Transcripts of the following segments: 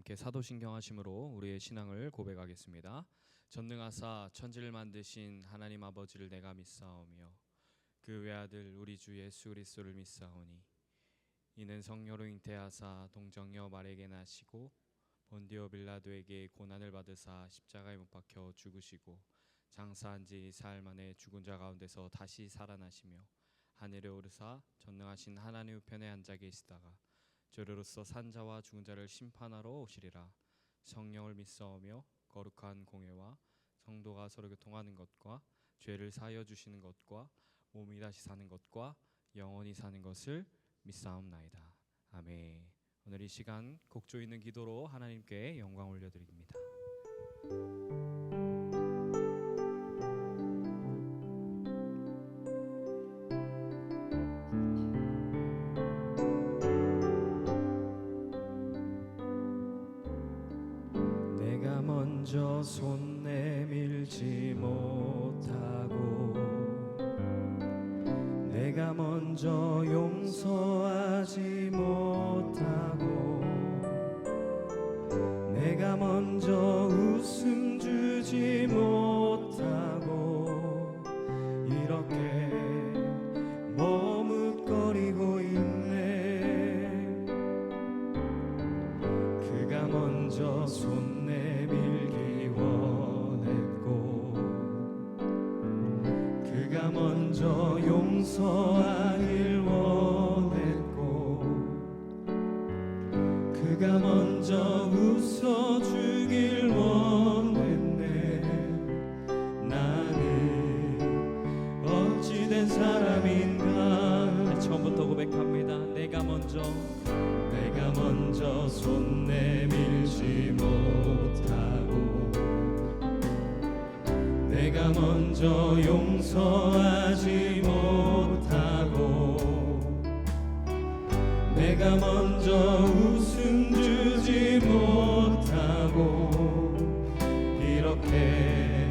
함께 사도신경하심으로 우리의 신앙을 고백하겠습니다. 전능하사 천지를 만드신 하나님 아버지를 내가 믿사오며 그 외아들 우리 주 예수 그리스도를 믿사오니 이는 성령으로 잉태하사 동정녀 마리아에게 나시고 본디오 빌라도에게 고난을 받으사 십자가에 못 박혀 죽으시고 장사한 지 사흘 만에 죽은 자 가운데서 다시 살아나시며 하늘에 오르사 전능하신 하나님 우편에 앉아 계시다가 저리로서 산자와 죽은 자를 심판하러 오시리라. 성령을 믿사오며 거룩한 공회와 성도가 서로 교통하는 것과 죄를 사하여 주시는 것과 몸이 다시 사는 것과 영원히 사는 것을 믿사옵나이다. 아멘. 오늘 이 시간 곡조 있는 기도로 하나님께 영광 올려드립니다. 내가 먼저 손 내밀지 못하고 내가 먼저 용서하지 못하고 내가 먼저 웃음 주지 못하고 이렇게 머뭇거리고 있네. 그가 먼저 손 내밀기 원했고 그가 먼저 용서하길 원했고 그가 먼저 웃어주길 원했네. 나는 어찌된 사람인가. 처음부터 고백합니다. 내가 먼저 손 내밀지 못하고 내가 먼저 용서하지 못하고 내가 먼저 웃음 주지 못하고 이렇게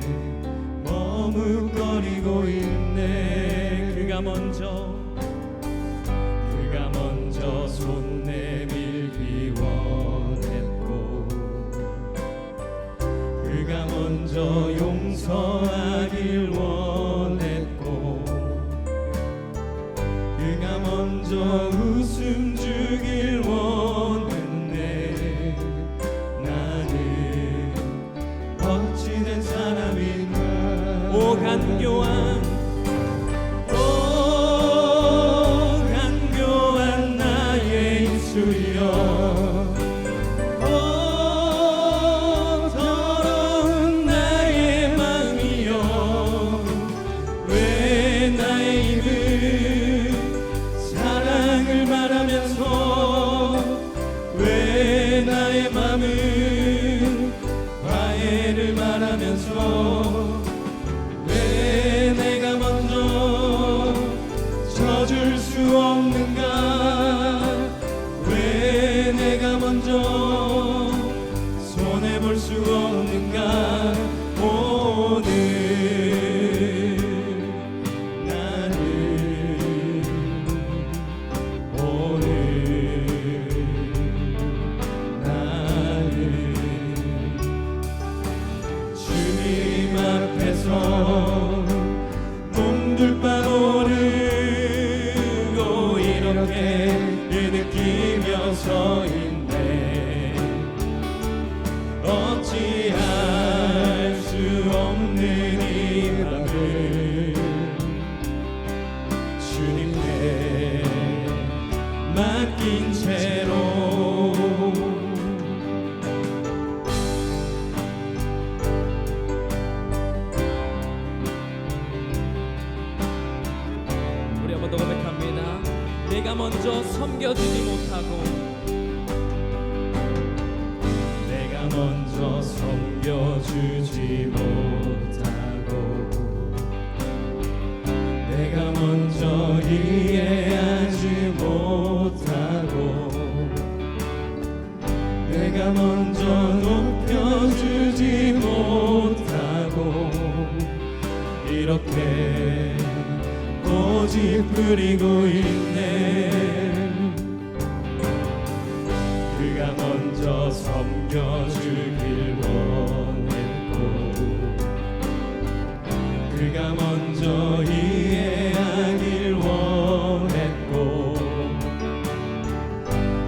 머뭇거리고 있네. 그가 먼저 손 내밀기 원했고 그가 먼저 용서하길 원했고 그가 먼저 웃음 주길 원했네. 나는 어찌된 사람인가. 오 간교한 주여 더러운 나의 마음이여 왜 나의 입은 사랑을 말하면서 왜 나의 마음은 화해를 말하면서 왜 내가 먼저 져줄 수 없는가. 왜 내가 먼저 손해볼 수 없는가. 오늘 나는 주님 앞에서 몸둘 바 모르고 이렇게 느끼며 서 있네. 어찌할 수 없는 이 밤을 주님께 맡긴 채로 우리 한번 더 고백합니다. 내가 먼저 섬겨주지 못하고 내가 먼저 섬겨주지 못하고 내가 먼저 이해하지 못하고 내가 먼저 높여주지 못하고 이렇게 고집 부리고 있네. 그가 먼저 섬겨 높여주길 원했고 그가 먼저 이해하길 원했고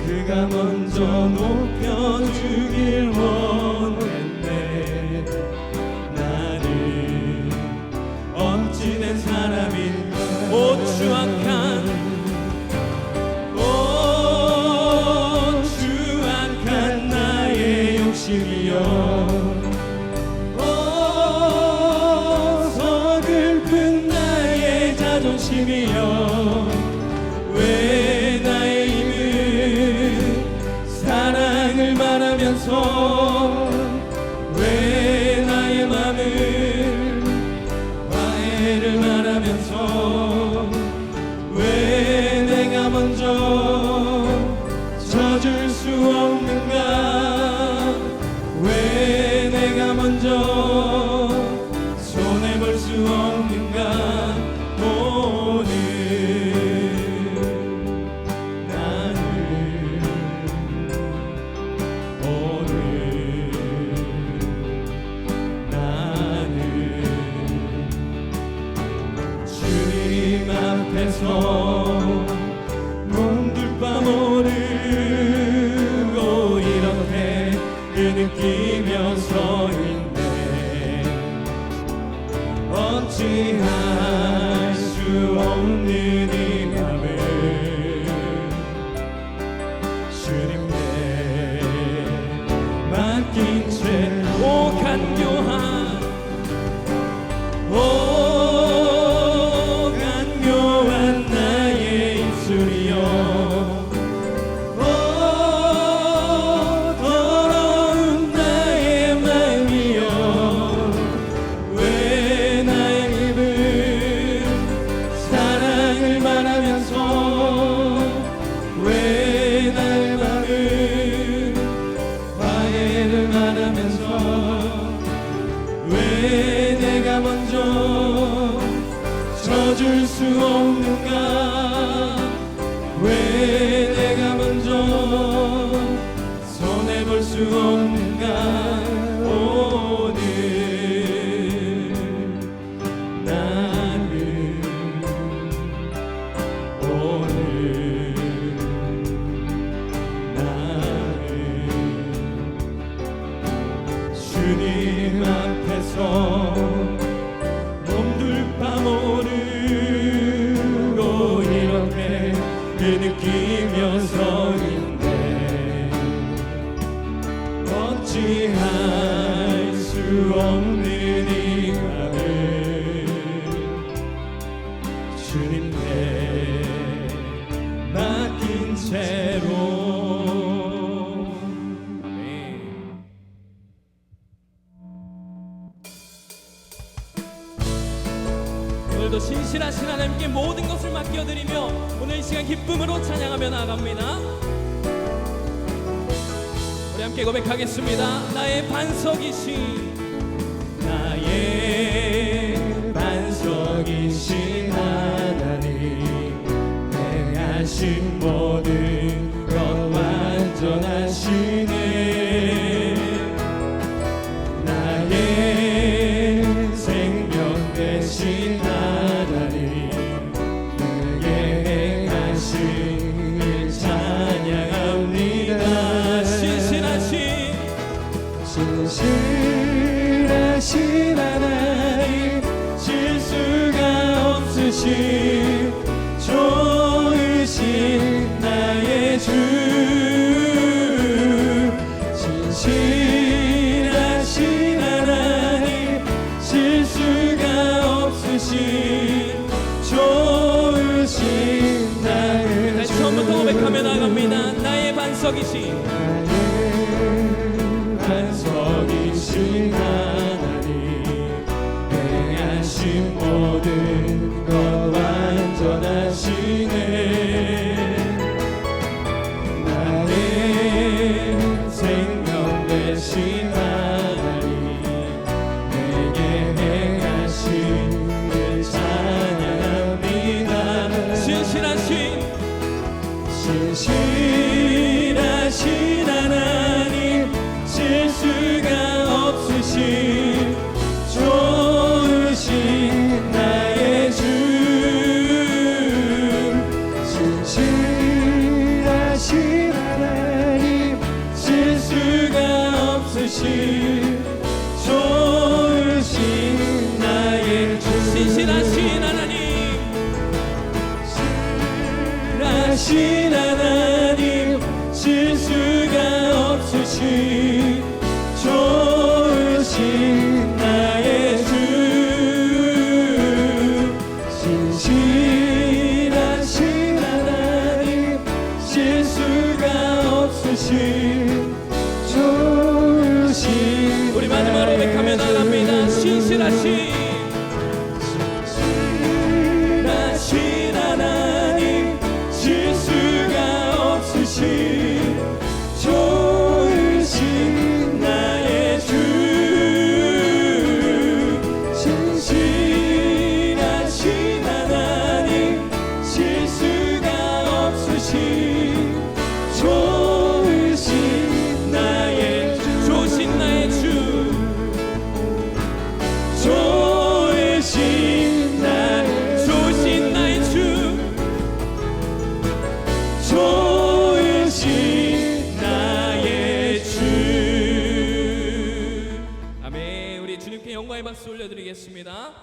그가 먼저 높여주길 원했네. 나는 어찌된 사람인가. 오 추악한 나의 욕심이여 서글픈 나의 자존심이여 왜 나의 힘은 사랑을 말하면서 왜 나의 맘을 화해를 말하면서 왜 내가 먼저 져줄 수 없는가. 왜 내가 먼저 손해볼 수 없는가. 오늘 나는 주님 앞에서 몸둘 바 모르고 이렇게 느끼며 서 있네. 어찌할 수 없는 이 맘을 주님께 맡긴 채 오 간교한 나의 입술이여 더러운 나의 마음이여 왜 나의 입은 사랑을 말하면서 왜 나의 마음은 화해를 말하면서 왜 내가 먼저 져줄 수 없는가. 왜 내가 먼저 손해볼 수 없는가. 오늘 나는 주님 앞에서 몸둘 바 모르고 이렇게 느끼며 서 있네. 어찌할 수 없는 이 맘을 주님께 맡긴 채로. 오늘도 신실하신 하나님께 모든 것을 맡겨드리며 오늘 이 시간 기쁨으로 찬양하며 나아갑니다. 우리 함께 고백하겠습니다. 나의 반석이신 하나님 행하신 모든 것 완전하시네. 나의 생명 되신 하나님 그의 행하신 일 찬양합니다. 신실하신 하나님 실수가 없으신 좋으신 나의 주. 신실하신 하나님 실수가 없으신 좋으신 나의 주. 다시 처음부터 고백하며 나갑니다. 나의 반석이신 반석이신 하나님 행하신 모든 것 완전하시네. 나의 생명 되신 하나님 내게 행하신 일 찬양합니다. 신실하신 하나님 실수가 좋으신 나의 주 신실하신 하나님, 신실하신 하나님 실수가 없으신 좋으신 나의 주 신실하신 하나님 실수가 없으신 좋으신 우리 마지막으로 고백하며 나갑니다. 신실하신 하나님 실수가 없으신 좋으신 나의 주 신실하신 하나님 실수가 없으신 좋으신 나의 주 좋으신 나의 주, 좋으신 나의 좋으신 나의 주, 좋으신 나의 주 아멘. 우리 주님께 영광의 박수 올려드리겠습니다.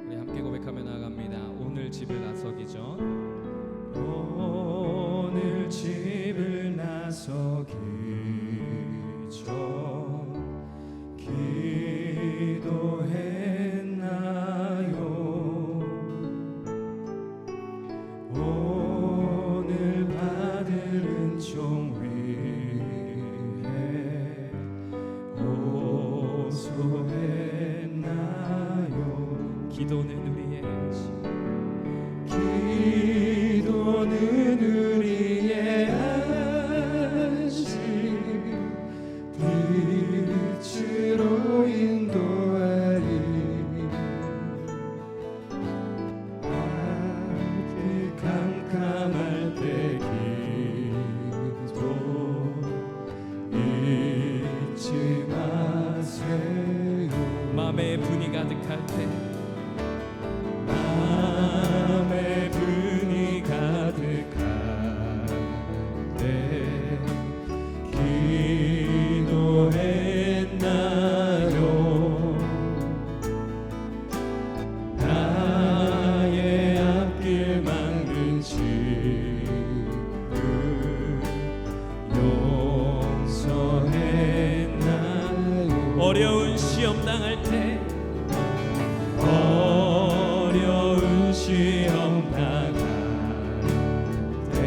우리 함께 고백하며 나갑니다. 오늘 집을 나서기 전 오늘 집을 나서기 전 기도했나요? 오늘 받을 은총 위해 호소했나요? 기도는 우리의 기도는 우리의 안식 빛으로 인도하리 앞이 캄캄할 때 기도 잊지 마세요 마음에 분이 가득할 때, 마음에 분이 가득할 때 기도했나요? 나의 앞길 막는 지금 용서했나요? 어려운 시험 당할 때, 어려운 시험 나갈 때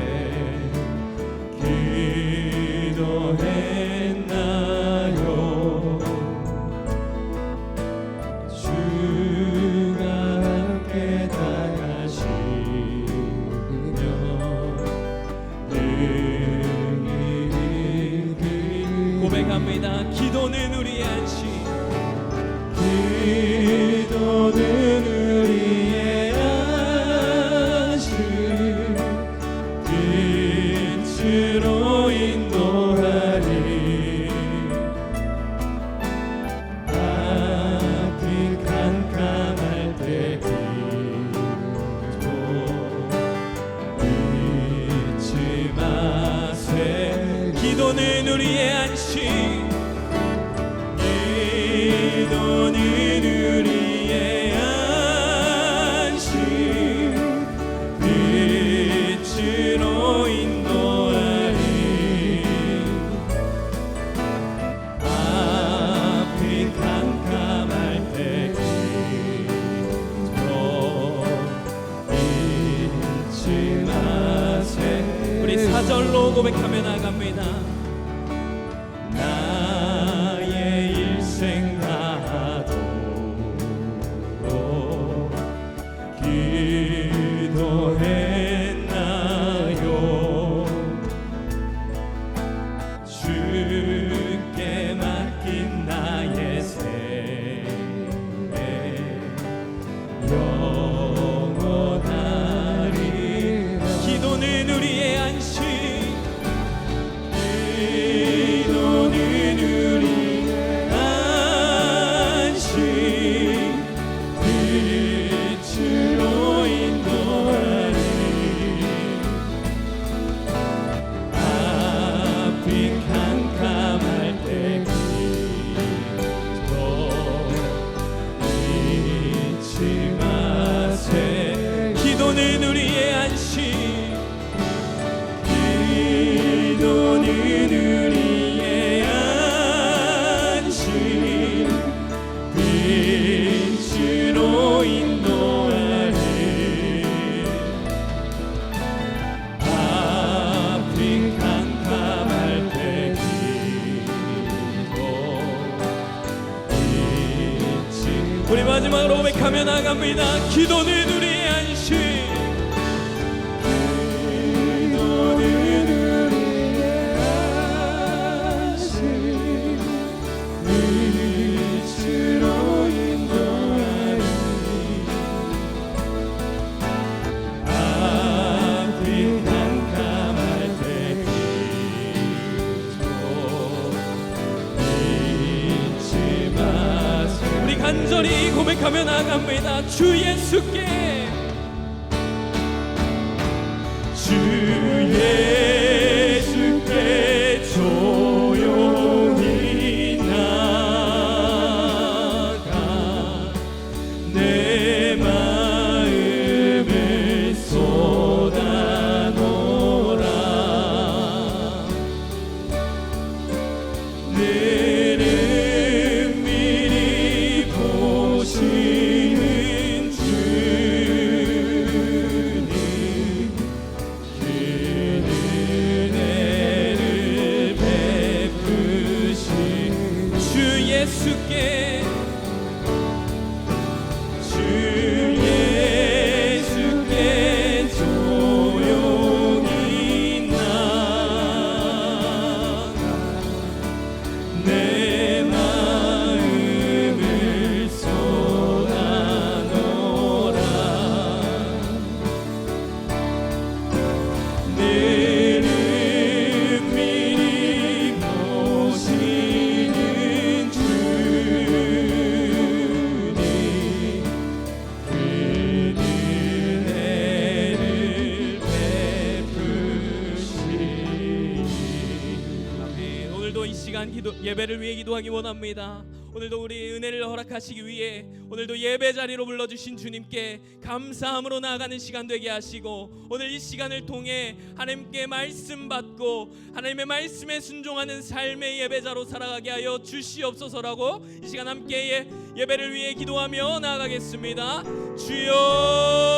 기도했나요? 주가 함께 다가시며 능히 이기리 고백합니다. 기도는 우리의 안식, 기도는 우리의 안식 빛으로 인도하리 앞이 캄캄할 때 기도 잊지 마세요 기도는 우리의 안식, 기도는 우리의 안식 빛으로 인도하리 앞이 캄캄할 때 기도 잊지 마세요 우리 사절로 고백하며 나갑니다. 나의 일생 다하도록 기도했나요? 주께 맡긴 나의 생애 영원하리 기도는 우리의 안식, 기도는 우리의 안식 우리 마지막으로 고백하며 나갑니다. 기도는 우리의 안식. 간절히 고백하며 나갑니다. 주 예수께, 주 예수께 조용히 나가 내 마음을 쏟아놓으라. 너는 미리 보시는 주님, 그 은혜를 베푸신 주 예수께, 주 예수께 조용히 나가 내 마음을 쏟아놓으라. 너는 미리 보시는 주님, 그 은혜를 베푸시니. 아멘. 오늘도 이 시간 예배를 위해 기도하기 원합니다. 오늘도 우리 은혜를 허락하시기 위해 오늘도 예배 자리로 불러주신 주님께 감사함으로 나아가는 시간 되게 하시고, 오늘 이 시간을 통해 하나님께 말씀 받고 하나님의 말씀에 순종하는 삶의 예배자로 살아가게 하여 주시옵소서라고 이 시간 함께 예배를 위해 기도하며 나아가겠습니다. 주여,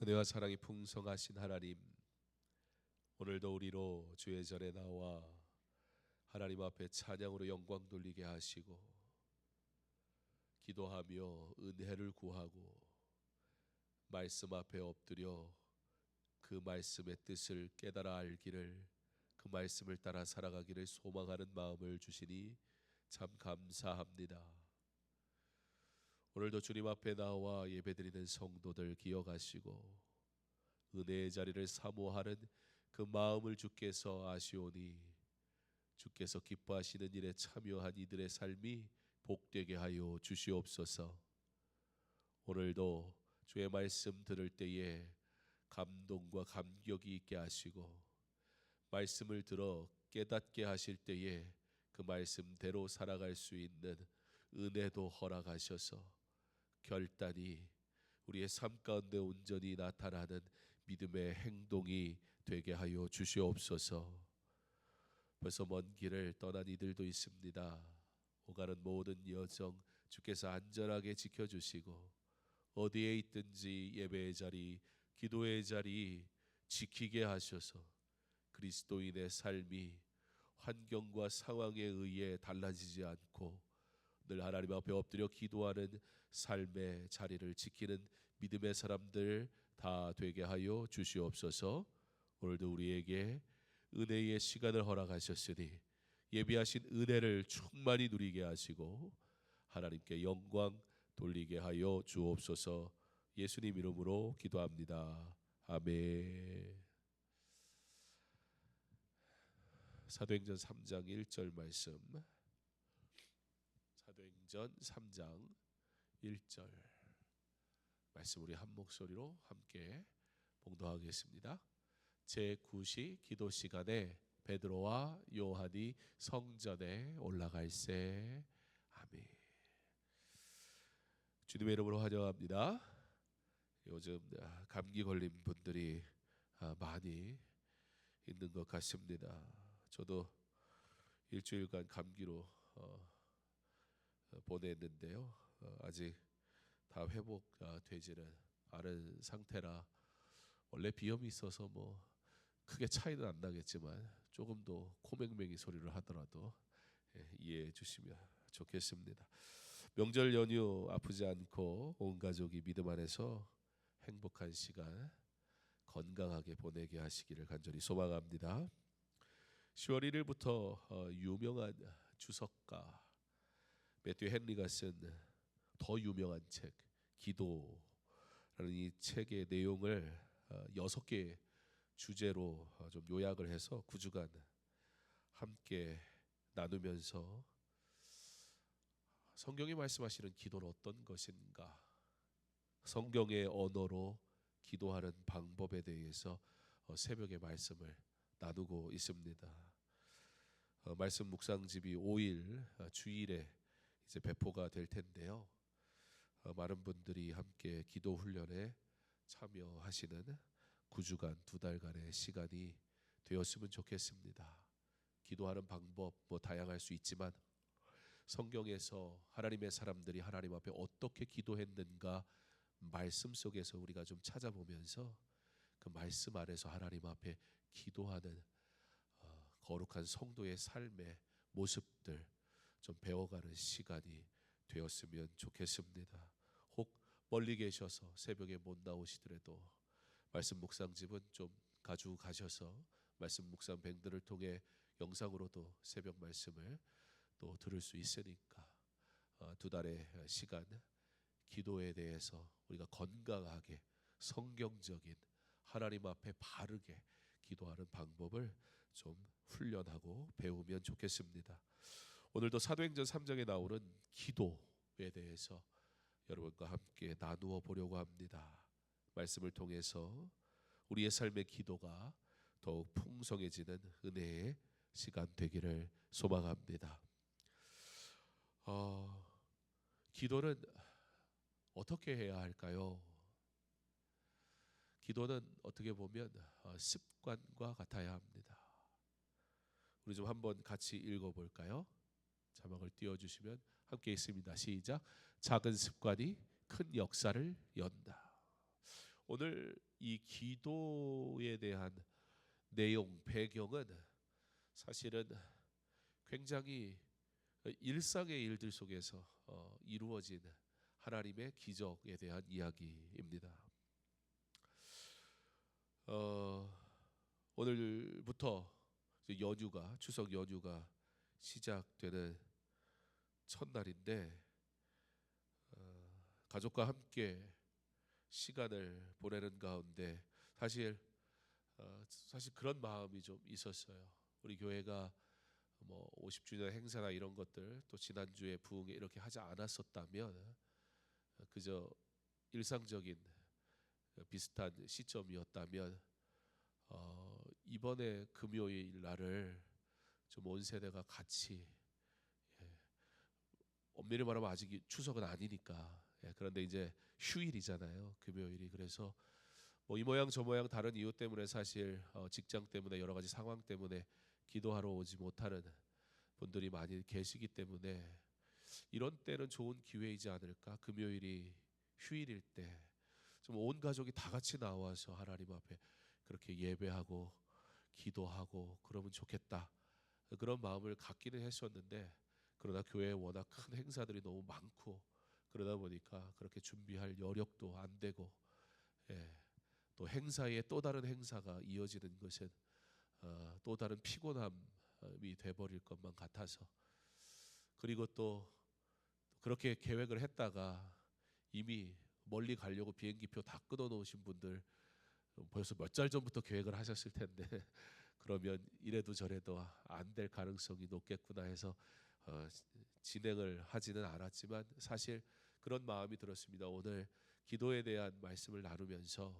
은혜와 사랑이 풍성하신 하나님, 오늘도 우리로 주의 전에 나와 하나님 앞에 찬양으로 영광 돌리게 하시고 기도하며 은혜를 구하고 말씀 앞에 엎드려 그 말씀의 뜻을 깨달아 알기를, 그 말씀을 따라 살아가기를 소망하는 마음을 주시니 참 감사합니다. 오늘도 주님 앞에 나와 예배드리는 성도들 기억하시고 은혜의 자리를 사모하는 그 마음을 주께서 아시오니 주께서 기뻐하시는 일에 참여한 이들의 삶이 복되게 하여 주시옵소서. 오늘도 주의 말씀 들을 때에 감동과 감격이 있게 하시고 말씀을 들어 깨닫게 하실 때에 그 말씀대로 살아갈 수 있는 은혜도 허락하셔서 결단이 우리의 삶 가운데 온전히 나타나는 믿음의 행동이 되게 하여 주시옵소서. 벌써 먼 길을 떠난 이들도 있습니다. 오가는 모든 여정 주께서 안전하게 지켜주시고 어디에 있든지 예배의 자리, 기도의 자리 지키게 하셔서 그리스도인의 삶이 환경과 상황에 의해 달라지지 않고 늘 하나님 앞에 엎드려 기도하는 삶의 자리를 지키는 믿음의 사람들 다 되게 하여 주시옵소서. 오늘도 우리에게 은혜의 시간을 허락하셨으니 예비하신 은혜를 충만히 누리게 하시고 하나님께 영광 돌리게 하여 주옵소서. 예수님 이름으로 기도합니다. 아멘. 사도행전 3장 1절 말씀. 사도행전 3장 1절 말씀 우리 한 목소리로 함께 봉독하겠습니다. 제9시 기도 시간에 베드로와 요한이 성전에 올라갈세. 아멘. 주님의 이름으로 환영합니다. 요즘 감기 걸린 분들이 많이 있는 것 같습니다. 저도 일주일간 감기로 보냈는데요. 아직 다 회복되지는 않은 상태라 원래 비염이 있어서 뭐 크게 차이는 안 나겠지만 조금 더 코맹맹이 소리를 하더라도 이해해 주시면 좋겠습니다. 명절 연휴 아프지 않고 온 가족이 믿음 안에서 행복한 시간 건강하게 보내게 하시기를 간절히 소망합니다. 10월 1일부터 유명한 주석가 매튜 헨리가 쓴 더 유명한 책 기도라는 이 책의 내용을 6개 주제로 좀 요약을 해서 9주간 함께 나누면서 성경이 말씀하시는 기도는 어떤 것인가, 성경의 언어로 기도하는 방법에 대해서 새벽에 말씀을 나누고 있습니다. 말씀 묵상집이 5일 주일에 이제 배포가 될 텐데요. 많은 분들이 함께 기도 훈련에 참여하시는 9주간 2달간의 시간이 되었으면 좋겠습니다. 기도하는 방법 뭐 다양할 수 있지만 성경에서 하나님의 사람들이 하나님 앞에 어떻게 기도했는가 말씀 속에서 우리가 좀 찾아보면서 그 말씀 안에서 하나님 앞에 기도하는 거룩한 성도의 삶의 모습들 좀 배워가는 시간이 되었으면 좋겠습니다. 혹 멀리 계셔서 새벽에 못 나오시더라도 말씀 묵상집은 좀 가지고 가셔서 말씀 묵상 뱅들을 통해 영상으로도 새벽 말씀을 또 들을 수 있으니까 2달의 시간 기도에 대해서 우리가 건강하게 성경적인 하나님 앞에 바르게 기도하는 방법을 좀 훈련하고 배우면 좋겠습니다. 오늘도 사도행전 3장에 나오는 기도에 대해서 여러분과 함께 나누어 보려고 합니다. 말씀을 통해서 우리의 삶의 기도가 더욱 풍성해지는 은혜의 시간 되기를 소망합니다. 기도는 어떻게 해야 할까요? 기도는 어떻게 보면 습관과 같아야 합니다. 우리 좀 한번 같이 읽어볼까요? 자막을 띄워주시면 함께 있습니다. 시작. 작은 습관이 큰 역사를 연다. 오늘 이 기도에 대한 내용 배경은 사실은 굉장히 일상의 일들 속에서 이루어진 하나님의 기적에 대한 이야기입니다. 오늘부터 연휴가 추석 연휴가 시작되는 첫날인데 가족과 함께 시간을 보내는 가운데 사실 그런 마음이 좀 있었어요. 우리 교회가 뭐 50주년 행사나 이런 것들 또 지난주에 부흥회 이렇게 하지 않았었다면 그저 일상적인 비슷한 시점이었다면 이번에 금요일 날을 좀 온 세대가 같이 엄밀히 말하면 아직 추석은 아니니까 그런데 이제 휴일이잖아요 금요일이. 그래서 뭐 이 모양 저 모양 다른 이유 때문에 사실 직장 때문에 여러 가지 상황 때문에 기도하러 오지 못하는 분들이 많이 계시기 때문에 이런 때는 좋은 기회이지 않을까. 금요일이 휴일일 때 좀 온 가족이 다 같이 나와서 하나님 앞에 그렇게 예배하고 기도하고 그러면 좋겠다 그런 마음을 갖기는 했었는데 그러나 교회에 워낙 큰 행사들이 너무 많고 그러다 보니까 그렇게 준비할 여력도 안 되고 또 행사에 또 다른 행사가 이어지는 것은 또 다른 피곤함이 돼버릴 것만 같아서 그리고 또 그렇게 계획을 했다가 이미 멀리 가려고 비행기표 다 끊어놓으신 분들 벌써 몇 달 전부터 계획을 하셨을 텐데 그러면 이래도 저래도 안 될 가능성이 높겠구나 해서 진행을 하지는 않았지만 사실 그런 마음이 들었습니다. 오늘 기도에 대한 말씀을 나누면서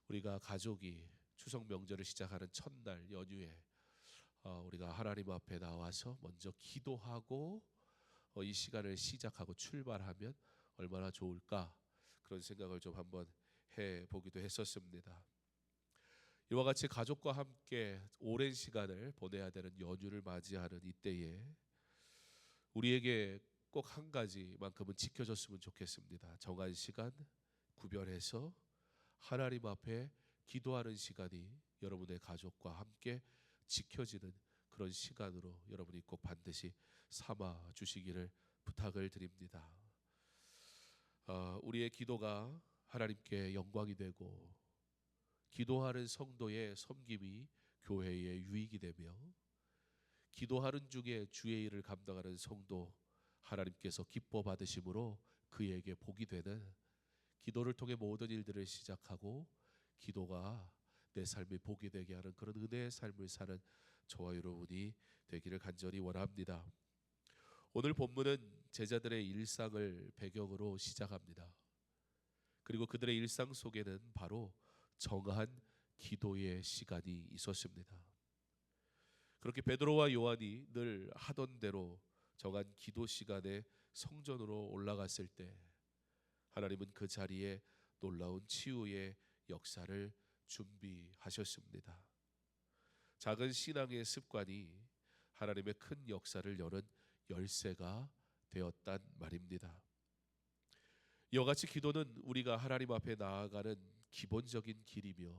우리가 가족이 추석 명절을 시작하는 첫날 연휴에 우리가 하나님 앞에 나와서 먼저 기도하고 이 시간을 시작하고 출발하면 얼마나 좋을까. 그런 생각을 좀 한번 해보기도 했었습니다. 이와 같이 가족과 함께 오랜 시간을 보내야 되는 연휴를 맞이하는 이때에 우리에게 꼭 한 가지만큼은 지켜졌으면 좋겠습니다. 정한 시간 구별해서 하나님 앞에 기도하는 시간이 여러분의 가족과 함께 지켜지는 그런 시간으로 여러분이 꼭 반드시 삼아 주시기를 부탁을 드립니다. 우리의 기도가 하나님께 영광이 되고 기도하는 성도의 섬김이 교회의 유익이 되며 기도하는 중에 주의 일을 감당하는 성도 하나님께서 기뻐 받으심으로 그에게 복이 되는, 기도를 통해 모든 일들을 시작하고 기도가 내 삶에 복이 되게 하는 그런 은혜의 삶을 사는 저와 여러분이 되기를 간절히 원합니다. 오늘 본문은 제자들의 일상을 배경으로 시작합니다. 그리고 그들의 일상 속에는 바로 정한 기도의 시간이 있었습니다. 그렇게 베드로와 요한이 늘 하던 대로 정한 기도 시간에 성전으로 올라갔을 때 하나님은 그 자리에 놀라운 치유의 역사를 준비하셨습니다. 작은 신앙의 습관이 하나님의 큰 역사를 여는 열쇠가 되었단 말입니다. 이와 같이 기도는 우리가 하나님 앞에 나아가는 기본적인 길이며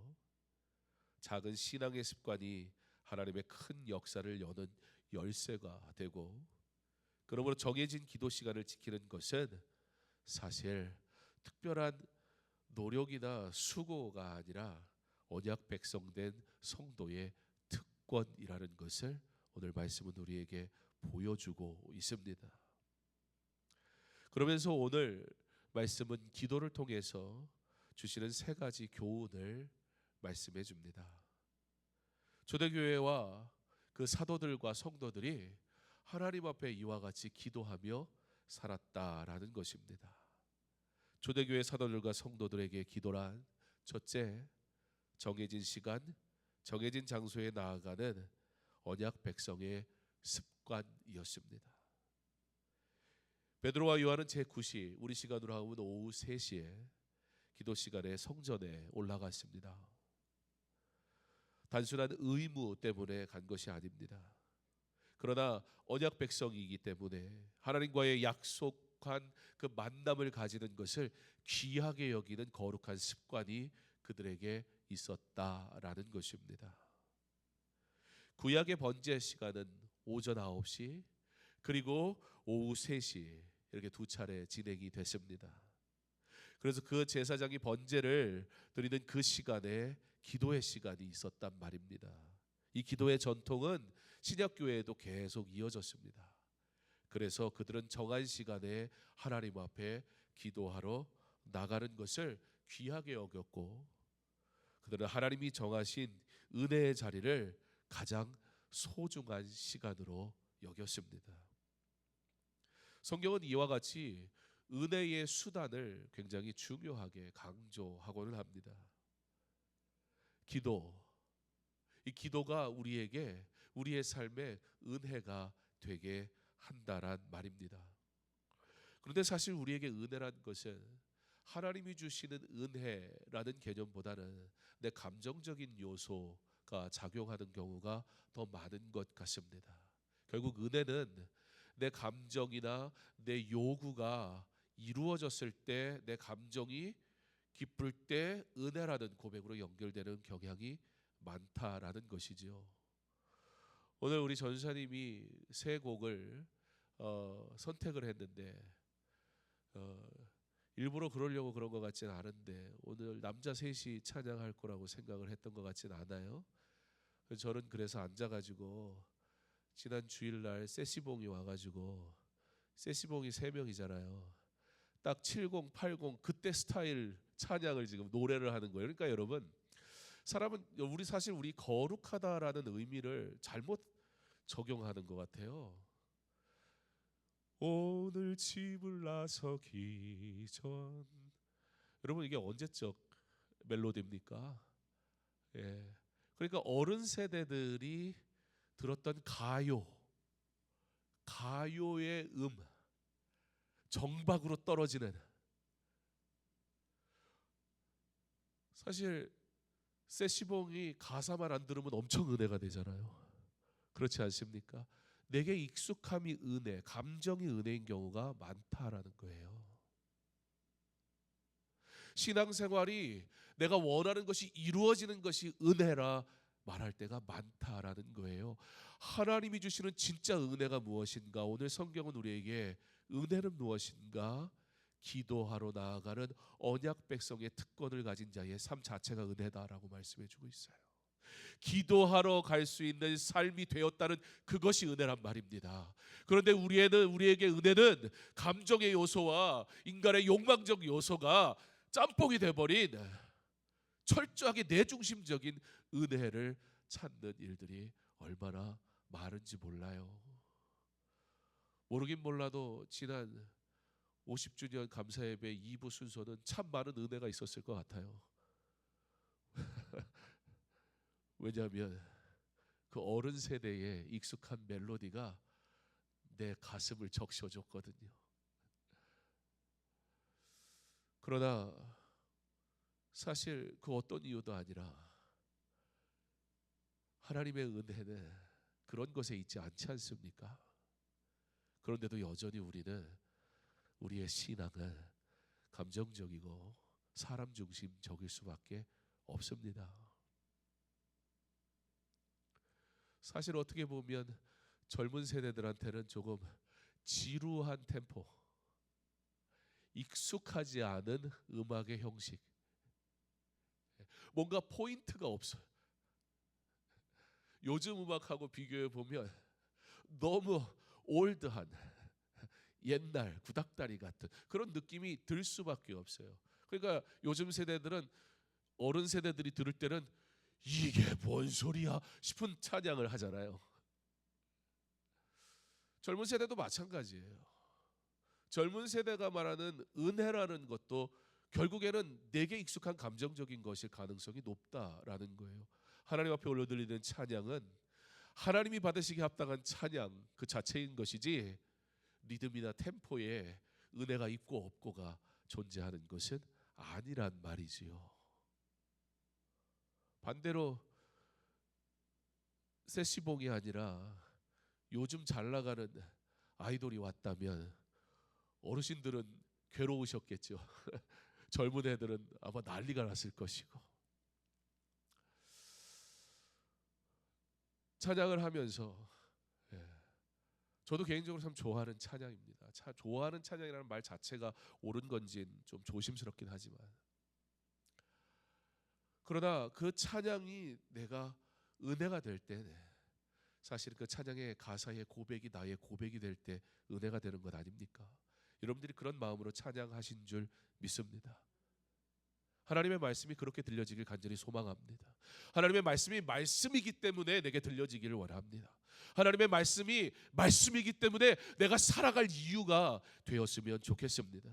작은 신앙의 습관이 하나님의 큰 역사를 여는 열쇠가 되고, 그러므로 정해진 기도 시간을 지키는 것은 사실 특별한 노력이나 수고가 아니라 언약 백성된 성도의 특권이라는 것을 오늘 말씀은 우리에게 보여주고 있습니다. 그러면서 오늘 말씀은 기도를 통해서 주시는 세 가지 교훈을 말씀해 줍니다. 초대교회와 그 사도들과 성도들이 하나님 앞에 이와 같이 기도하며 살았다라는 것입니다. 초대교회 사도들과 성도들에게 기도란 첫째, 정해진 시간, 정해진 장소에 나아가는 언약 백성의 습관이었습니다. 베드로와 요한은 제9시, 우리 시간으로 하면 오후 3시에 기도 시간에 성전에 올라갔습니다. 단순한 의무 때문에 간 것이 아닙니다. 그러나 언약 백성이기 때문에 하나님과의 약속한 그 만남을 가지는 것을 귀하게 여기는 거룩한 습관이 그들에게 있었다라는 것입니다. 구약의 번제 시간은 오전 9시 그리고 오후 3시 이렇게 두 차례 진행이 됐습니다. 그래서 그 제사장이 번제를 드리는 그 시간에 기도의 시간이 있었단 말입니다. 이 기도의 전통은 신약교회에도 계속 이어졌습니다. 그래서 그들은 정한 시간에 하나님 앞에 기도하러 나가는 것을 귀하게 여겼고, 그들은 하나님이 정하신 은혜의 자리를 가장 소중한 시간으로 여겼습니다. 성경은 이와 같이 은혜의 수단을 굉장히 중요하게 강조하고는 합니다. 기도, 이 기도가 우리에게 우리의 삶에 은혜가 되게 한다란 말입니다. 그런데 사실 우리에게 은혜란 것은 하나님이 주시는 은혜라는 개념보다는 내 감정적인 요소가 작용하는 경우가 더 많은 것 같습니다. 결국 은혜는 내 감정이나 내 요구가 이루어졌을 때, 내 감정이 기쁠 때 은혜라는 고백으로 연결되는 경향이 많다라는 것이지요. 오늘 우리 전사님이 세 곡을 선택을 했는데 일부러 그러려고 그런 것 같지는 않은데 오늘 남자 셋이 찬양할 거라고 생각을 했던 것 같지는 않아요. 저는 그래서 앉아가지고 지난 주일날 세시봉이 와가지고, 세시봉이 3명이잖아요. 딱 70, 80 그때 스타일 찬양을 지금 노래를 하는 거예요. 그러니까 여러분, 사람은 우리 거룩하다라는 의미를 잘못 적용하는 것 같아요. 오늘 집을 나서기 전, 여러분 이게 언제적 멜로디입니까? 예. 그러니까 어른 세대들이 들었던 가요의 정박으로 떨어지는 사실 세시봉이 가사만 안 들으면 엄청 은혜가 되잖아요. 그렇지 않습니까? 내게 익숙함이 은혜, 감정이 은혜인 경우가 많다라는 거예요. 신앙생활이 내가 원하는 것이 이루어지는 것이 은혜라 말할 때가 많다라는 거예요. 하나님이 주시는 진짜 은혜가 무엇인가? 오늘 성경은 우리에게 은혜는 무엇인가? 기도하러 나아가는 언약 백성의 특권을 가진 자의 삶 자체가 은혜다라고 말씀해 주고 있어요. 기도하러 갈 수 있는 삶이 되었다는 그것이 은혜란 말입니다. 그런데 우리에게 은혜는 감정의 요소와 인간의 욕망적 요소가 짬뽕이 돼버린 철저하게 내중심적인 은혜를 찾는 일들이 얼마나 많은지 몰라요. 모르긴 몰라도 지난 50주년 감사예배 2부 순서는 참 많은 은혜가 있었을 것 같아요. 왜냐하면 그 어른 세대의 익숙한 멜로디가 내 가슴을 적셔줬거든요. 그러나 사실 그 어떤 이유도 아니라 하나님의 은혜는 그런 것에 있지 않지 않습니까? 그런데도 여전히 우리의 신앙은 감정적이고 사람 중심적일 수밖에 없습니다. 사실 어떻게 보면 젊은 세대들한테는 조금 지루한 템포, 익숙하지 않은 음악의 형식, 뭔가 포인트가 없어요. 요즘 음악하고 비교해 보면 너무 올드한 옛날 구닥다리 같은 그런 느낌이 들 수밖에 없어요. 그러니까 요즘 세대들은 어른 세대들이 들을 때는 이게 뭔 소리야 싶은 찬양을 하잖아요. 젊은 세대도 마찬가지예요. 젊은 세대가 말하는 은혜라는 것도 결국에는 내게 익숙한 감정적인 것일 가능성이 높다라는 거예요. 하나님 앞에 올려드리는 찬양은 하나님이 받으시기에 합당한 찬양 그 자체인 것이지 리듬이나 템포에 은혜가 있고 없고가 존재하는 것은 아니란 말이지요. 반대로 세시봉이 아니라 요즘 잘 나가는 아이돌이 왔다면 어르신들은 괴로우셨겠죠. 젊은 애들은 아마 난리가 났을 것이고. 찬양을 하면서 저도 개인적으로 참 좋아하는 찬양입니다. 좋아하는 찬양이라는 말 자체가 옳은 건지는 좀 조심스럽긴 하지만 그러나 그 찬양이 내가 은혜가 될 때 사실 그 찬양의 가사의 고백이 나의 고백이 될 때 은혜가 되는 것 아닙니까? 여러분들이 그런 마음으로 찬양하신 줄 믿습니다. 하나님의 말씀이 그렇게 들려지길 간절히 소망합니다. 하나님의 말씀이 말씀이기 때문에 내게 들려지기를 원합니다. 하나님의 말씀이 말씀이기 때문에 내가 살아갈 이유가 되었으면 좋겠습니다.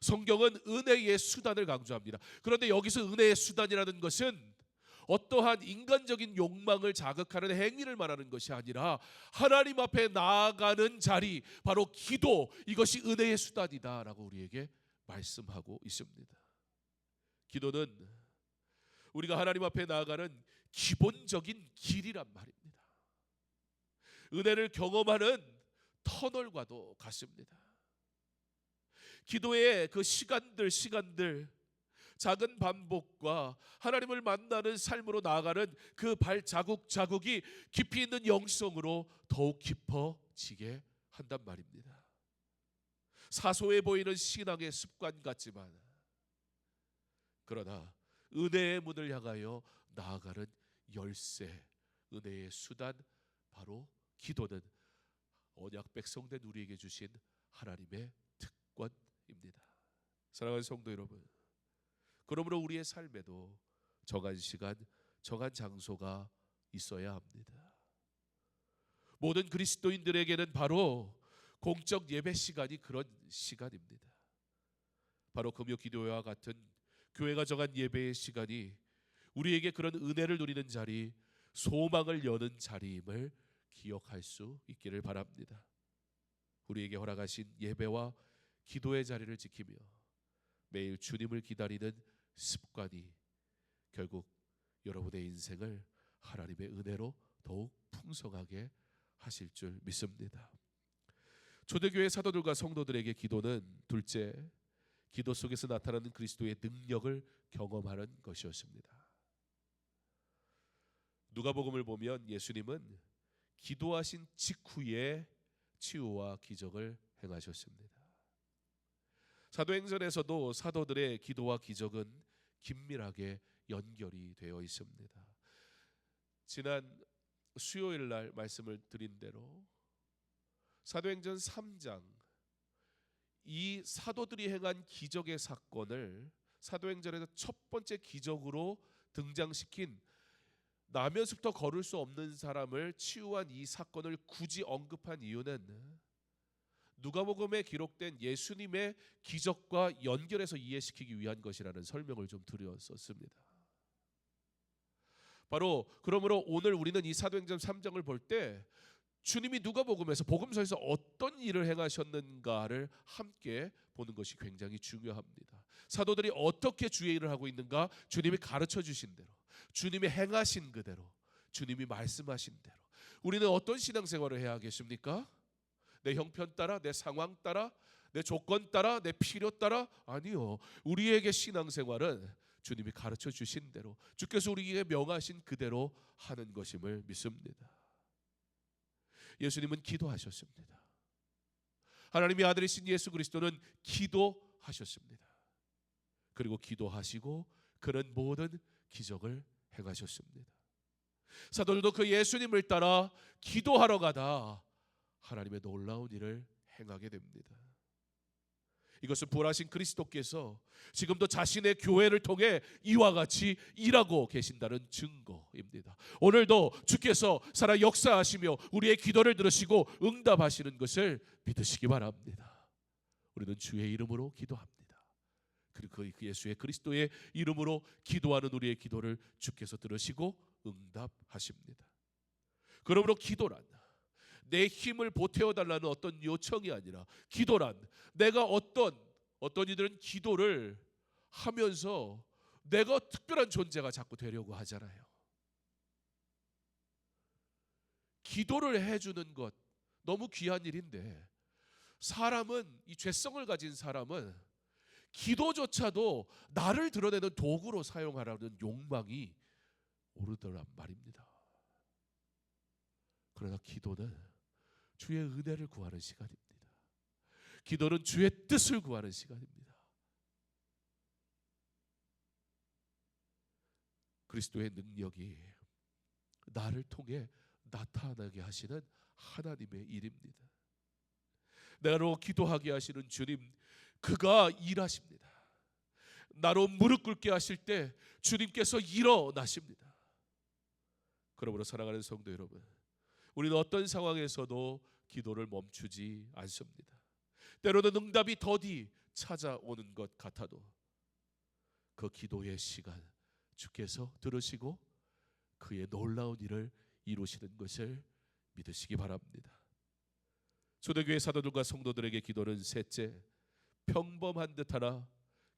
성경은 은혜의 수단을 강조합니다. 그런데 여기서 은혜의 수단이라는 것은 어떠한 인간적인 욕망을 자극하는 행위를 말하는 것이 아니라 하나님 앞에 나아가는 자리, 바로 기도, 이것이 은혜의 수단이다라고 우리에게 말씀하고 있습니다. 기도는 우리가 하나님 앞에 나아가는 기본적인 길이란 말입니다. 은혜를 경험하는 터널과도 같습니다. 기도의 그 시간들 작은 반복과 하나님을 만나는 삶으로 나아가는 그 발자국이 깊이 있는 영성으로 더욱 깊어지게 한단 말입니다. 사소해 보이는 신앙의 습관 같지만 그러나 은혜의 문을 향하여 나아가는 열쇠, 은혜의 수단, 바로 기도는 언약 백성된 우리에게 주신 하나님의 특권입니다. 사랑하는 성도 여러분, 그러므로 우리의 삶에도 정한 시간, 정한 장소가 있어야 합니다. 모든 그리스도인들에게는 바로 공적 예배 시간이 그런 시간입니다. 바로 금요 기도회와 같은 교회가 정한 예배의 시간이 우리에게 그런 은혜를 누리는 자리, 소망을 여는 자리임을 기억할 수 있기를 바랍니다. 우리에게 허락하신 예배와 기도의 자리를 지키며 매일 주님을 기다리는 습관이 결국 여러분의 인생을 하나님의 은혜로 더욱 풍성하게 하실 줄 믿습니다. 초대교회 사도들과 성도들에게 기도는 둘째, 기도 속에서 나타나는 그리스도의 능력을 경험하는 것이었습니다. 누가복음을 보면 예수님은 기도하신 직후에 치유와 기적을 행하셨습니다. 사도행전에서도 사도들의 기도와 기적은 긴밀하게 연결이 되어 있습니다. 지난 수요일 날 말씀을 드린 대로 사도행전 3장, 이 사도들이 행한 기적의 사건을 사도행전에서 첫 번째 기적으로 등장시킨 나면서부터 걸을 수 없는 사람을 치유한 이 사건을 굳이 언급한 이유는 누가복음에 기록된 예수님의 기적과 연결해서 이해시키기 위한 것이라는 설명을 좀 드렸었습니다. 바로 그러므로 오늘 우리는 이 사도행전 3장을 볼 때 주님이 누가복음에서 복음서에서 어떤 일을 행하셨는가를 함께 보는 것이 굉장히 중요합니다. 사도들이 어떻게 주의 일을 하고 있는가, 주님이 가르쳐 주신 대로, 주님이 행하신 그대로, 주님이 말씀하신 대로 우리는 어떤 신앙생활을 해야 하겠습니까? 내 형편 따라, 내 상황 따라, 내 조건 따라, 내 필요 따라? 아니요. 우리에게 신앙생활은 주님이 가르쳐 주신 대로, 주께서 우리에게 명하신 그대로 하는 것임을 믿습니다. 예수님은 기도하셨습니다. 하나님의 아들이신 예수 그리스도는 기도하셨습니다. 그리고 기도하시고 그런 모든 기적을 행하셨습니다. 사도들도 그 예수님을 따라 기도하러 가다 하나님의 놀라운 일을 행하게 됩니다. 이것은 부활하신 그리스도께서 지금도 자신의 교회를 통해 이와 같이 일하고 계신다는 증거입니다. 오늘도 주께서 살아 역사하시며 우리의 기도를 들으시고 응답하시는 것을 믿으시기 바랍니다. 우리는 주의 이름으로 기도합니다. 그리고 그 예수의 그리스도의 이름으로 기도하는 우리의 기도를 주께서 들으시고 응답하십니다. 그러므로 기도란 내 힘을 보태어달라는 어떤 요청이 아니라, 기도란 내가 어떤 이들은 기도를 하면서 내가 특별한 존재가 자꾸 되려고 하잖아요. 기도를 해주는 것 너무 귀한 일인데, 사람은, 이 죄성을 가진 사람은 기도조차도 나를 드러내는 도구로 사용하라는 욕망이 오르더란 말입니다. 그러나 기도는 주의 은혜를 구하는 시간입니다. 기도는 주의 뜻을 구하는 시간입니다. 그리스도의 능력이 나를 통해 나타나게 하시는 하나님의 일입니다. 나로 기도하게 하시는 주님, 그가 일하십니다. 나로 무릎 꿇게 하실 때 주님께서 일어나십니다. 그러므로 사랑하는 성도 여러분, 우리는 어떤 상황에서도 기도를 멈추지 않습니다. 때로는 응답이 더디 찾아오는 것 같아도 그 기도의 시간 주께서 들으시고 그의 놀라운 일을 이루시는 것을 믿으시기 바랍니다. 초대교회 사도들과 성도들에게 기도는 셋째, 평범한 듯하나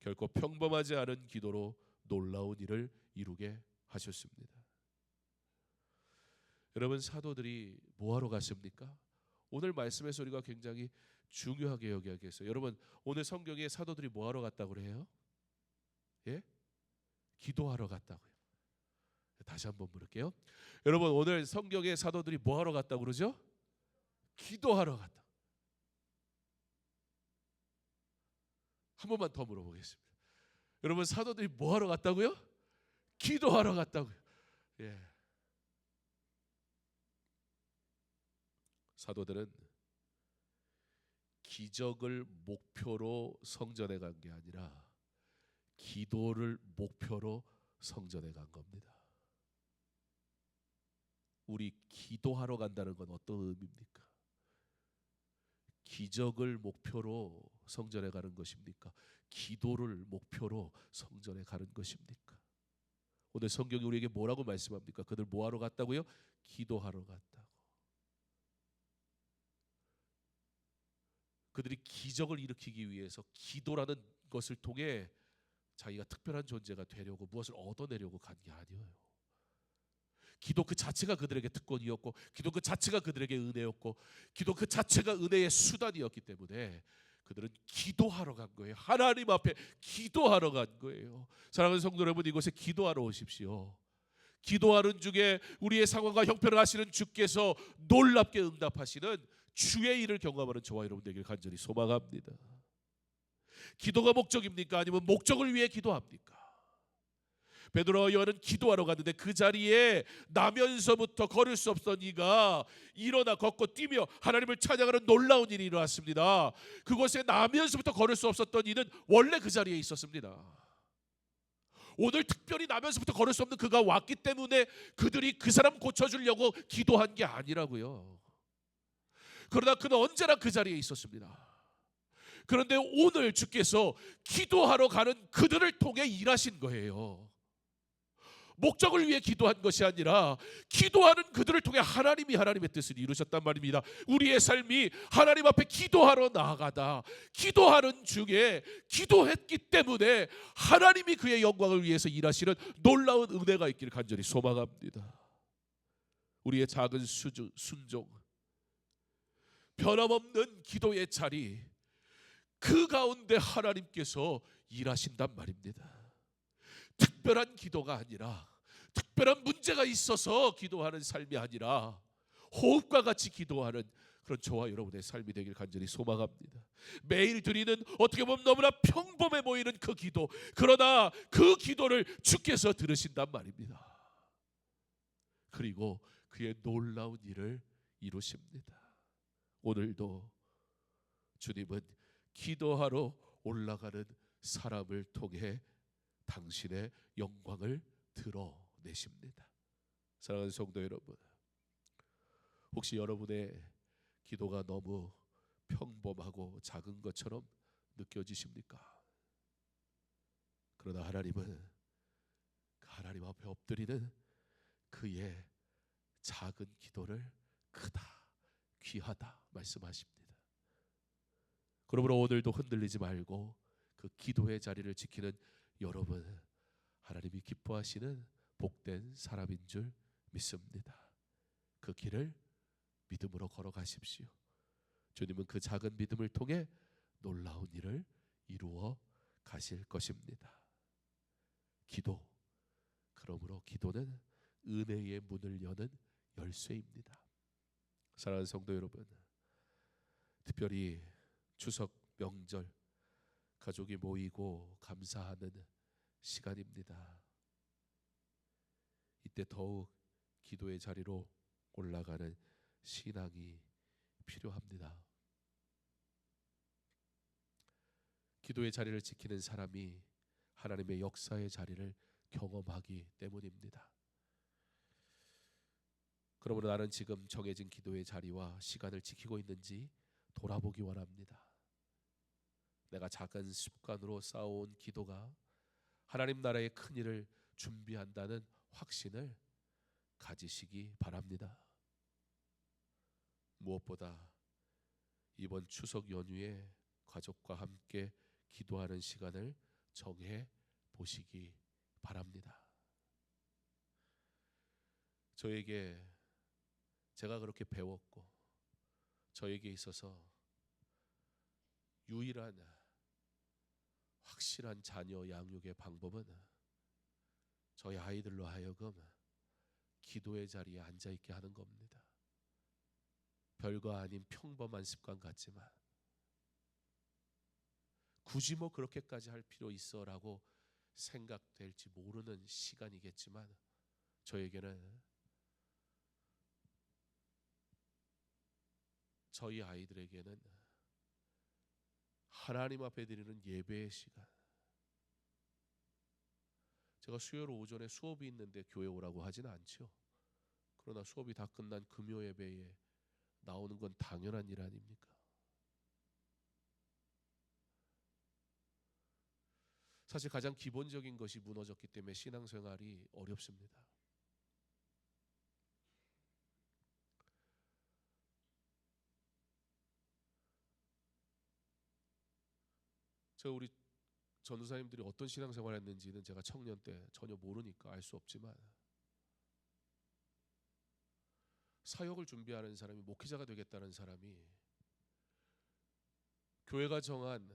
결코 평범하지 않은 기도로 놀라운 일을 이루게 하셨습니다. 여러분, 사도들이 뭐하러 갔습니까? 오늘 말씀에서 우리가 굉장히 중요하게 여겨야겠어요. 여러분, 오늘 성경에 사도들이 뭐하러 갔다고 그래요? 예? 기도하러 갔다고요. 다시 한번 물을게요. 여러분, 오늘 성경에 사도들이 뭐하러 갔다고 그러죠? 기도하러 갔다. 한 번만 더 물어보겠습니다. 여러분, 사도들이 뭐하러 갔다고요? 기도하러 갔다고요. 예. 사도들은 기적을 목표로 성전에 간 게 아니라 기도를 목표로 성전에 간 겁니다. 우리 기도하러 간다는 건 어떤 의미입니까? 기적을 목표로 성전에 가는 것입니까? 기도를 목표로 성전에 가는 것입니까? 오늘 성경이 우리에게 뭐라고 말씀합니까? 그들 뭐하러 갔다고요? 기도하러 갔다고. 그들이 기적을 일으키기 위해서 기도라는 것을 통해 자기가 특별한 존재가 되려고 무엇을 얻어내려고 간 게 아니에요. 기도 그 자체가 그들에게 특권이었고, 기도 그 자체가 그들에게 은혜였고, 기도 그 자체가 은혜의 수단이었기 때문에 그들은 기도하러 간 거예요. 하나님 앞에 기도하러 간 거예요. 사랑하는 성도 여러분, 이곳에 기도하러 오십시오. 기도하는 중에 우리의 상황과 형편을 아시는 주께서 놀랍게 응답하시는 주의 일을 경험하는 저와 여러분 되기를 간절히 소망합니다. 기도가 목적입니까? 아니면 목적을 위해 기도합니까? 베드로와 요한은 기도하러 갔는데 그 자리에 나면서부터 걸을 수 없던 이가 일어나 걷고 뛰며 하나님을 찬양하는 놀라운 일이 일어났습니다. 그곳에 나면서부터 걸을 수 없었던 이는 원래 그 자리에 있었습니다. 오늘 특별히 나면서부터 걸을 수 없는 그가 왔기 때문에 그들이 그 사람 고쳐주려고 기도한 게 아니라고요. 그러나 그는 언제나 그 자리에 있었습니다. 그런데 오늘 주께서 기도하러 가는 그들을 통해 일하신 거예요. 목적을 위해 기도한 것이 아니라 기도하는 그들을 통해 하나님이 하나님의 뜻을 이루셨단 말입니다. 우리의 삶이 하나님 앞에 기도하러 나아가다 기도하는 중에 기도했기 때문에 하나님이 그의 영광을 위해서 일하시는 놀라운 은혜가 있기를 간절히 소망합니다. 우리의 작은 순종, 변함없는 기도의 자리, 그 가운데 하나님께서 일하신단 말입니다. 특별한 기도가 아니라, 특별한 문제가 있어서 기도하는 삶이 아니라 호흡과 같이 기도하는 그런 저와 여러분의 삶이 되길 간절히 소망합니다. 매일 드리는 어떻게 보면 너무나 평범해 보이는 그 기도, 그러나 그 기도를 주께서 들으신단 말입니다. 그리고 그의 놀라운 일을 이루십니다. 오늘도 주님은 기도하러 올라가는 사람을 통해 당신의 영광을 드러내십니다. 사랑하는 성도 여러분, 혹시 여러분의 기도가 너무 평범하고 작은 것처럼 느껴지십니까? 그러나 하나님은 하나님 앞에 엎드리는 그의 작은 기도를 크다, 귀하다 말씀하십니다. 그러므로 오늘도 흔들리지 말고 그 기도의 자리를 지키는 여러분, 하나님이 기뻐하시는 복된 사람인 줄 믿습니다. 그 길을 믿음으로 걸어가십시오. 주님은 그 작은 믿음을 통해 놀라운 일을 이루어 가실 것입니다. 기도, 그러므로 기도는 은혜의 문을 여는 열쇠입니다. 사랑하는 성도 여러분, 특별히 추석 명절 가족이 모이고 감사하는 시간입니다. 이때 더욱 기도의 자리로 올라가는 신앙이 필요합니다. 기도의 자리를 지키는 사람이 하나님의 역사의 자리를 경험하기 때문입니다. 그러므로 나는 지금 정해진 기도의 자리와 시간을 지키고 있는지 돌아보기 원합니다. 내가 작은 습관으로 쌓아온 기도가 하나님 나라의 큰 일을 준비한다는 확신을 가지시기 바랍니다. 무엇보다 이번 추석 연휴에 가족과 함께 기도하는 시간을 정해 보시기 바랍니다. 제가 그렇게 배웠고 저에게 있어서 유일한 확실한 자녀 양육의 방법은 저희 아이들로 하여금 기도의 자리에 앉아있게 하는 겁니다. 별거 아닌 평범한 습관 같지만 굳이 뭐 그렇게까지 할 필요 있어라고 생각될지 모르는 시간이겠지만 저에게는 저희 아이들에게는 하나님 앞에 드리는 예배의 시간. 제가 수요일 오전에 수업이 있는데 교회 오라고 하진 않죠. 그러나 수업이 다 끝난 금요 예배에 나오는 건 당연한 일 아닙니까? 사실 가장 기본적인 것이 무너졌기 때문에 신앙생활이 어렵습니다. 우리 전도사님들이 어떤 신앙생활을 했는지는 제가 청년 때 전혀 모르니까 알 수 없지만, 사역을 준비하는 사람이, 목회자가 되겠다는 사람이 교회가 정한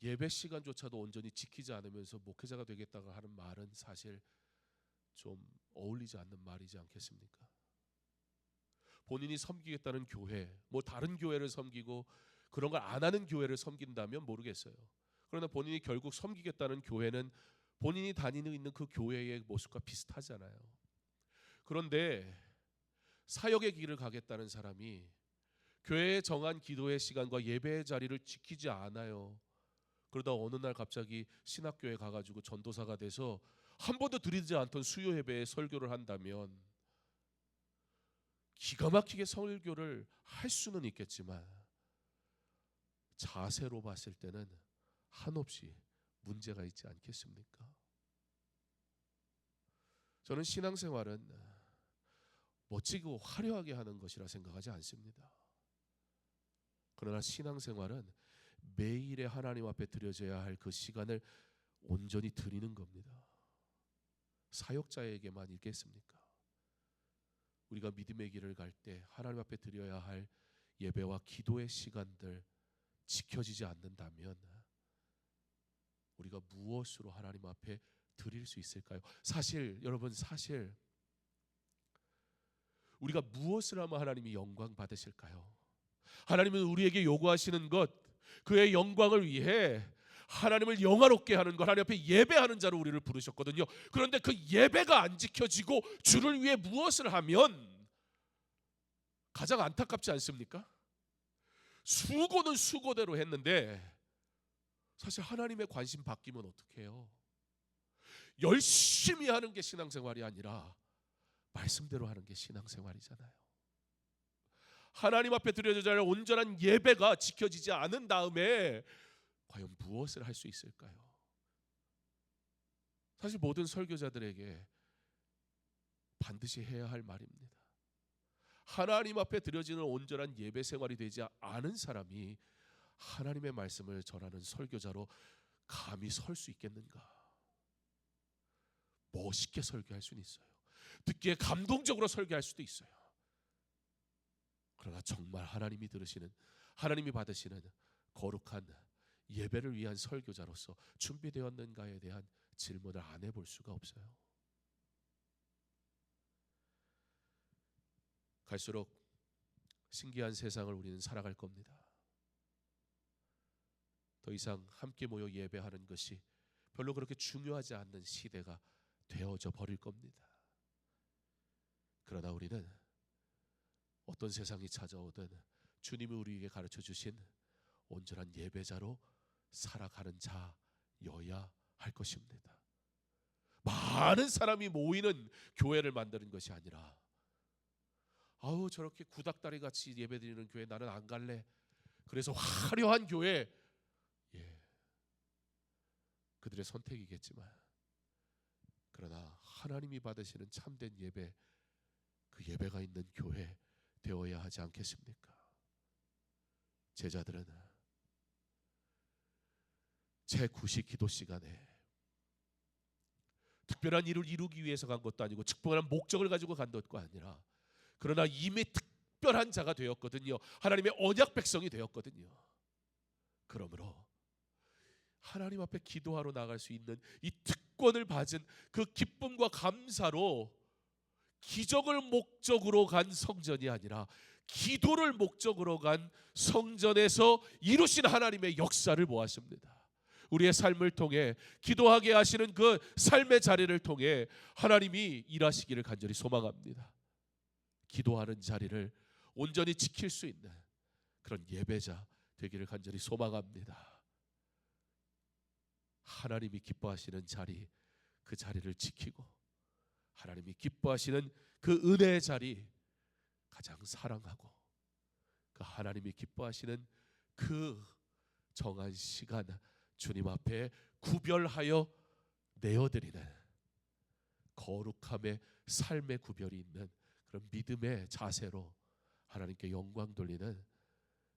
예배 시간조차도 온전히 지키지 않으면서 목회자가 되겠다고 하는 말은 사실 좀 어울리지 않는 말이지 않겠습니까? 본인이 섬기겠다는 교회, 뭐 다른 교회를 섬기고 그런 걸 안 하는 교회를 섬긴다면 모르겠어요. 그러나 본인이 결국 섬기겠다는 교회는 본인이 다니는 있는 그 교회의 모습과 비슷하잖아요. 그런데 사역의 길을 가겠다는 사람이 교회에 정한 기도의 시간과 예배의 자리를 지키지 않아요. 그러다 어느 날 갑자기 신학교에 가가지고 전도사가 돼서 한 번도 드리지 않던 수요 예배에 설교를 한다면 기가 막히게 설교를 할 수는 있겠지만 자세로 봤을 때는 한없이 문제가 있지 않겠습니까? 저는 신앙생활은 멋지고 화려하게 하는 것이라 생각하지 않습니다. 그러나 신앙생활은 매일의 하나님 앞에 드려져야 할 그 시간을 온전히 드리는 겁니다. 사역자에게만 있겠습니까? 우리가 믿음의 길을 갈 때 하나님 앞에 드려야 할 예배와 기도의 시간들 지켜지지 않는다면 우리가 무엇으로 하나님 앞에 드릴 수 있을까요? 여러분, 사실 우리가 무엇을 하면 하나님이 영광 받으실까요? 하나님은 우리에게 요구하시는 것, 그의 영광을 위해 하나님을 영화롭게 하는 것, 하나님 앞에 예배하는 자로 우리를 부르셨거든요. 그런데 그 예배가 안 지켜지고 주를 위해 무엇을 하면 가장 안타깝지 않습니까? 수고는 수고대로 했는데 사실 하나님의 관심 바뀌면 어떡해요? 열심히 하는 게 신앙생활이 아니라 말씀대로 하는 게 신앙생활이잖아요. 하나님 앞에 드려져야 할 온전한 예배가 지켜지지 않은 다음에 과연 무엇을 할 수 있을까요? 사실 모든 설교자들에게 반드시 해야 할 말입니다. 하나님 앞에 드려지는 온전한 예배 생활이 되지 않은 사람이 하나님의 말씀을 전하는 설교자로 감히 설 수 있겠는가? 멋있게 설교할 수는 있어요. 듣기에 감동적으로 설교할 수도 있어요. 그러나 정말 하나님이 들으시는, 하나님이 받으시는 거룩한 예배를 위한 설교자로서 준비되었는가에 대한 질문을 안 해볼 수가 없어요. 갈수록 신기한 세상을 우리는 살아갈 겁니다. 더 이상 함께 모여 예배하는 것이 별로 그렇게 중요하지 않는 시대가 되어져 버릴 겁니다. 그러나 우리는 어떤 세상이 찾아오든 주님이 우리에게 가르쳐 주신 온전한 예배자로 살아가는 자여야 할 것입니다. 많은 사람이 모이는 교회를 만드는 것이 아니라, 아우 저렇게 구닥다리 같이 예배드리는 교회 나는 안 갈래. 그래서 화려한 교회, 그들의 선택이겠지만, 그러나 하나님이 받으시는 참된 예배, 그 예배가 있는 교회 되어야 하지 않겠습니까? 제자들은 제9시 기도 시간에 특별한 일을 이루기 위해서 간 것도 아니고 특별한 목적을 가지고 간 것도 아니라, 그러나 이미 특별한 자가 되었거든요. 하나님의 언약 백성이 되었거든요. 그러므로 하나님 앞에 기도하러 나갈 수 있는 이 특권을 받은 그 기쁨과 감사로 기적을 목적으로 간 성전이 아니라 기도를 목적으로 간 성전에서 이루신 하나님의 역사를 보았습니다. 우리의 삶을 통해 기도하게 하시는 그 삶의 자리를 통해 하나님이 일하시기를 간절히 소망합니다. 기도하는 자리를 온전히 지킬 수 있는 그런 예배자 되기를 간절히 소망합니다. 하나님이 기뻐하시는 자리, 그 자리를 지키고 하나님이 기뻐하시는 그 은혜의 자리 가장 사랑하고, 그 하나님이 기뻐하시는 그 정한 시간 주님 앞에 구별하여 내어드리는 거룩함의 삶의 구별이 있는 그런 믿음의 자세로 하나님께 영광 돌리는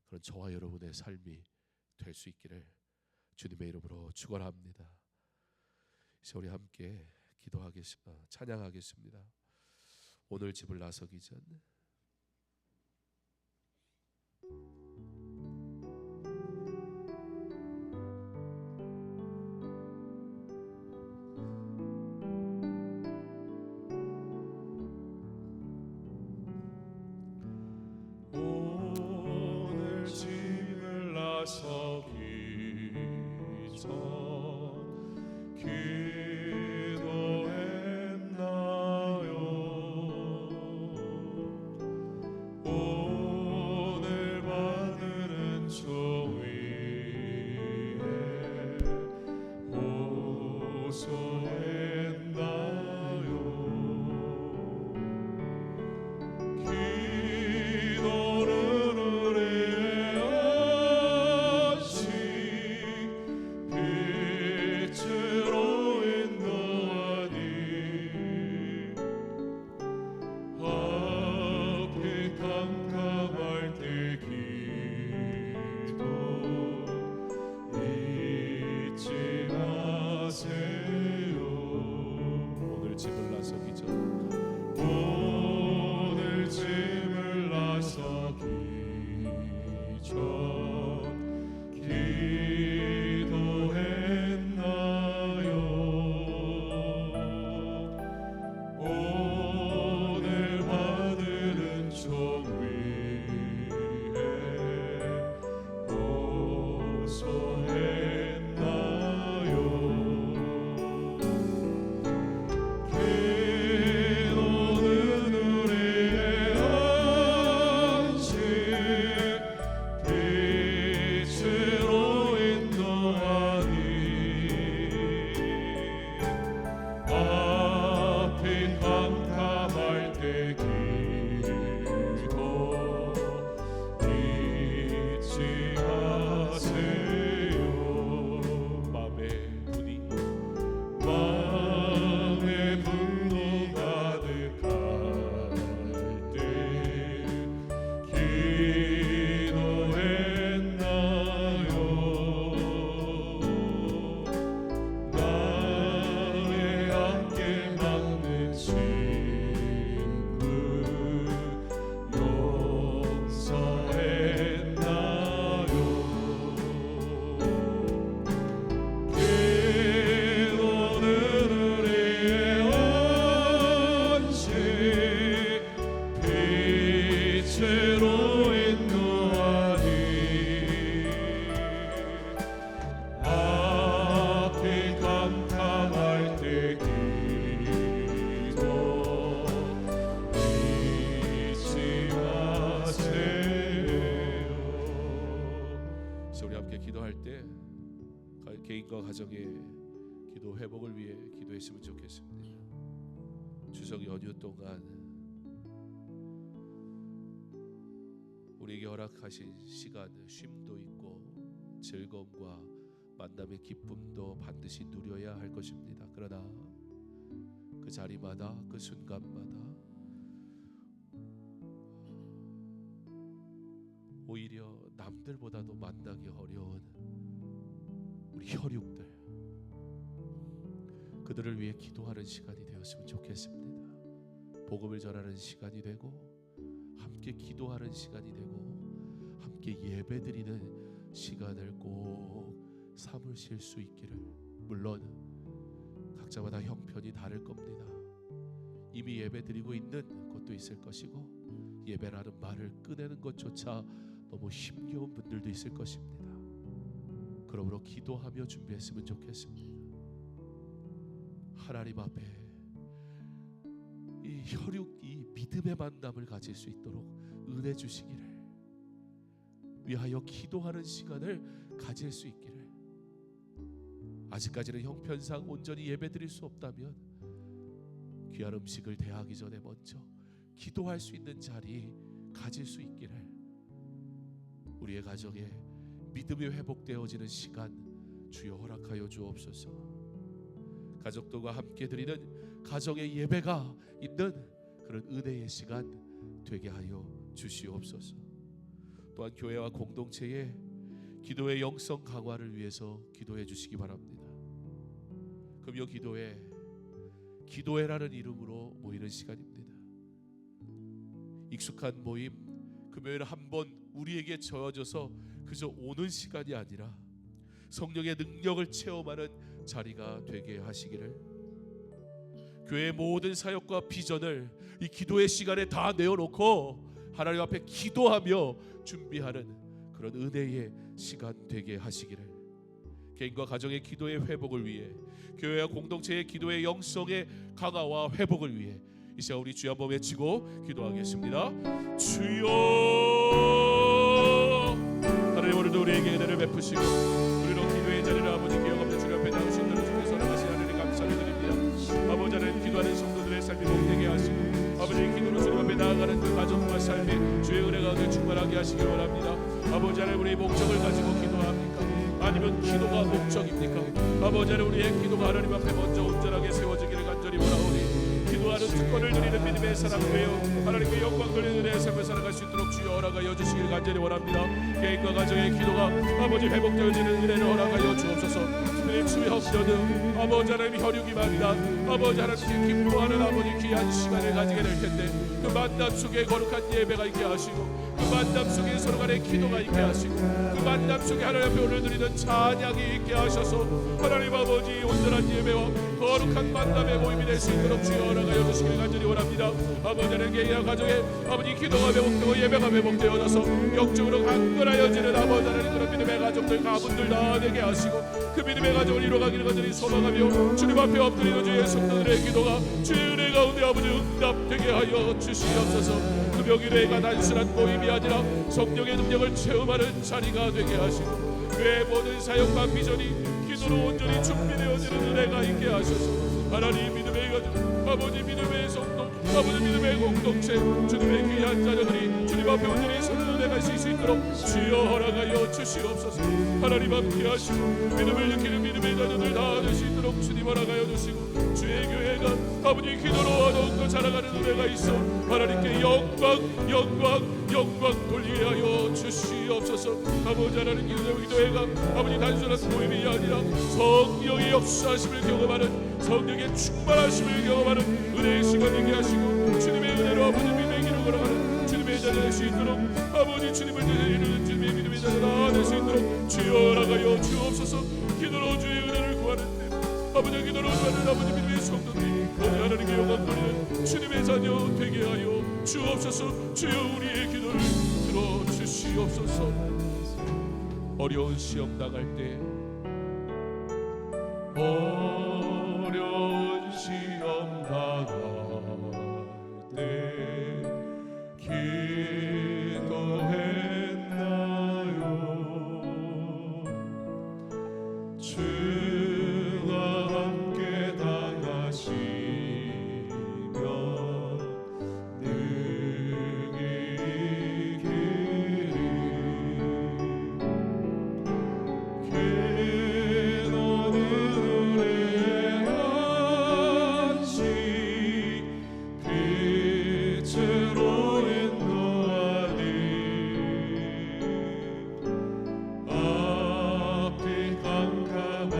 그런 저와 여러분의 삶이 될 수 있기를 주님의 이름으로 축원합니다. 이제 우리 함께 찬양하겠습니다. 오늘 집을 나서기 전. 오늘 집을 나서기 전 기도했나요? 오늘 받은 저 위에 호소했나요? 기도는 우리의 안식 빛으로 인도하니 앞이 캄캄할 때 기도 잊지 마세요. 오늘 집을 나서기 전. 오늘 집을 나서기 전 기도했나요? 오늘 받은 종 위에 호소했나요? 기도는 우리의 안식 빛으로 인도하니 앞이 캄캄할 때 기도 잊지 마세요. 마음의 분노 가득할 때 기도했나요? 나의 함께 막는 친구 용서했나요? 기도는 우리의 안식 빛으로 인도하니 앞이 캄캄할 때 기도 잊지 마세요. 이제 우리 함께 기도할 때 개인과 가정의 기도 회복을 위해 기도했으면 좋겠습니다. 추석 연휴 동안 우리에게 허락하신 시간, 쉼도 있고 즐거움과 만남의 기쁨도 반드시 누려야 할 것입니다. 그러나 그 자리마다 그 순간마다 오히려 남들보다도 만나기 어려운 우리 혈육들, 그들을 위해 기도하는 시간이 되었으면 좋겠습니다. 복음을 전하는 시간이 되고 함께 기도하는 시간이 되고 함께 예배드리는 시간을 꼭 삼으실 수 있기를. 물론 각자마다 형편이 다를 겁니다. 이미 예배드리고 있는 곳도 있을 것이고 예배라는 말을 꺼내는 것조차 너무 힘겨운 분들도 있을 것입니다. 그러므로 기도하며 준비했으면 좋겠습니다. 하나님 앞에 이 혈육, 이 믿음의 만남을 가질 수 있도록 은혜 주시기를 위하여 기도하는 시간을 가질 수 있기를. 아직까지는 형편상 온전히 예배드릴 수 없다면 귀한 음식을 대하기 전에 먼저 기도할 수 있는 자리 가질 수 있기를. 우리의 가정에 믿음이 회복되어지는 시간 주여 허락하여 주옵소서. 가족들과 함께 드리는 가정의 예배가 있는 그런 은혜의 시간 되게 하여 주시옵소서. 또한 교회와 공동체에 기도의 영성 강화를 위해서 기도해 주시기 바랍니다. 금요 기도회, 기도회라는 이름으로 모이는 시간입니다. 익숙한 모임, 금요일에 한번 우리에게 저어져서 그저 오는 시간이 아니라 성령의 능력을 체험하는 자리가 되게 하시기를, 교회의 모든 사역과 비전을 이 기도의 시간에 다 내어놓고 하나님 앞에 기도하며 준비하는 그런 은혜의 시간 되게 하시기를, 개인과 가정의 기도의 회복을 위해, 교회와 공동체의 기도의 영성의 강화와 회복을 위해 이 시간 우리 주여 한번 외치고 기도하겠습니다. 주여, 하나님 오늘도 우리에게 은혜를 베푸시고 우리로 기도의 자리를 아버지 기억 없는 주님 앞에 나올 수 있도록 주께서 허락하신 하나님 감사를 드립니다. 아버지 하나님, 기도하는 성도들의 삶이 복되게 하시고 아버지 기도로 주님 앞에 나아가는 그 가정과 삶이 주의 은혜 가운데 충만하게 하시기 원합니다. 아버지 하나님, 우리의 목적을 가지고 기도합니까? 아니면 기도가 목적입니까? 아버지 하나님, 우리의 기도가 하나님 앞에 먼저 온전하게 세워지기를 간절히 원하오니, 기도하는 특권을 누리는 믿음의 사람 되어 하나님께 영광 돌리는 은혜의 삶을 살아갈 수 있도록 주여 허락하여 주시기를 간절히 원합니다. 개인과 가정의 기도가 아버지 회복되어지는 은혜를 허락하여 주옵소서. 특별히 주의 협조는 아버지 하나님 혈육이 만나 아버지 하나님께 기뻐하는 아버지 귀한 시간을 가지게 될 텐데, 그 만남 속에 거룩한 예배가 있게 하시고, 그 만남 속에 서로 간의 기도가 있게 하시고, 그 만남 속에 하나님 앞에 오늘 드리는 찬양이 있게 하셔서 하나님 아버지 온전한 예배와 거룩한 만남의 모임이 될 수 있도록 주여 허락하여 주시기를 간절히 원합니다. 아버지 하나님, 개인과 가정의 아버지 기도가 회복되고 예배가 회복되어져서 영적으로 강건하여지는 아버지 하나님 그런 믿음의 가족들, 가문들 다 되게 하시고, 그 믿음의 가정을 이루어가기를 간절히 소망하며 주님 앞에 엎드리는 주의 성도들의 기도가 주의 은혜 가운데 아버지 응답되게 하여 주시옵소서. 금요일회가 단순한 모임이 아니라 성령의 능력을 체험하는 자리가 되게 하시고, 그의 모든 사역과 비전이 기도로 온전히 준비되어지는 은혜가 있게 하셔서 하나님 믿음의 가정, 아버지 믿음의 성도, 아버지 믿음의 공동체, 주님의 귀한 자녀들이 주님 앞에 온전히 서는 은혜가 있을 수 있도록 주여 허락하여 주시옵소서. 하나님 함께 하시고 믿음을 느끼는 믿음의 자녀들 다 될 수 있도록 주님 허락하여 주시고, 주의 교회가 아버지 기도로 더욱더 자라가는 은혜가 있어 하나님께 영광 돌리게 하여 주시옵소서. 아버지 하나님, 기도회가 아버지 단순한 모임이 아니라 성령의 역사하심을 경험하는, 성령의 충만하심을 경험하는 은혜의 시간 되게 하시고, 주님의 은혜로 아버지 믿음의 길을 걸어가는 주님의 자녀 될 수 있도록, 아버지 주님을 이루는 주님의 믿음의 자녀 다 될 수 있도록 주여 허락하여 주옵소서. 기도로 주의 은혜를 구하는데 아버지, 기도로 구하는 아버지 믿음의 성도들이 오늘 하나님께 영광 돌리는 주님의 자녀 되게 하여 주옵소서. 주여 우리의 기도를 들어주시옵소서. 어려운 시험 당할 때, 어려운 시험 당할 때 기도했나요? 주가 함께 당하시며 능히 이기리. 너는 은혜의 안식 빛으로 인도하니, 앞이 깜깜할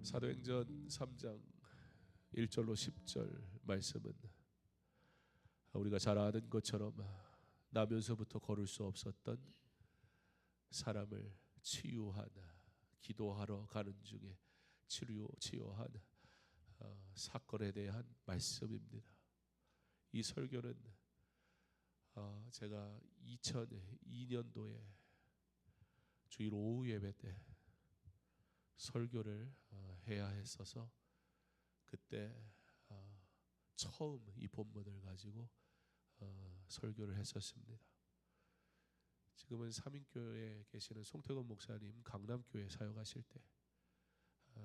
사도행전 3장 1절로 10절 말씀은 우리가 잘 아는 것처럼 나면서부터 걸을 수 없었던 사람을 치유한, 기도하러 가는 중에 치유한 사건에 대한 말씀입니다. 이 설교는 제가 2002년도에 주일 오후 예배 때 설교를 해야 했어서 그때 처음 이 본문을 가지고 설교를 했었습니다. 지금은 삼인교회에 계시는 송태건 목사님 강남교회 사역하실 때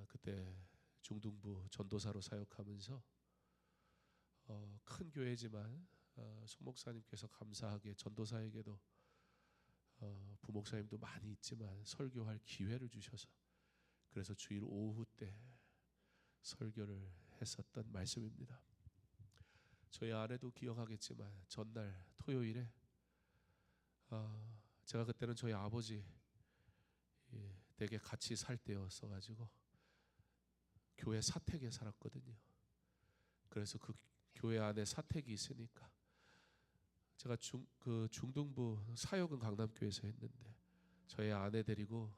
그때 중등부 전도사로 사역하면서 큰 교회지만 송 목사님께서 감사하게 전도사에게도 부목사님도 많이 있지만 설교할 기회를 주셔서 그래서 주일 오후 때 설교를 했었던 말씀입니다. 저희 아내도 기억하겠지만 전날 토요일에 제가 그때는 저희 아버지 댁에 같이 살 때였어 가지고 교회 사택에 살았거든요. 그래서 그 교회 안에 사택이 있으니까 제가 중등부 사역은 강남교회에서 했는데 저희 아내 데리고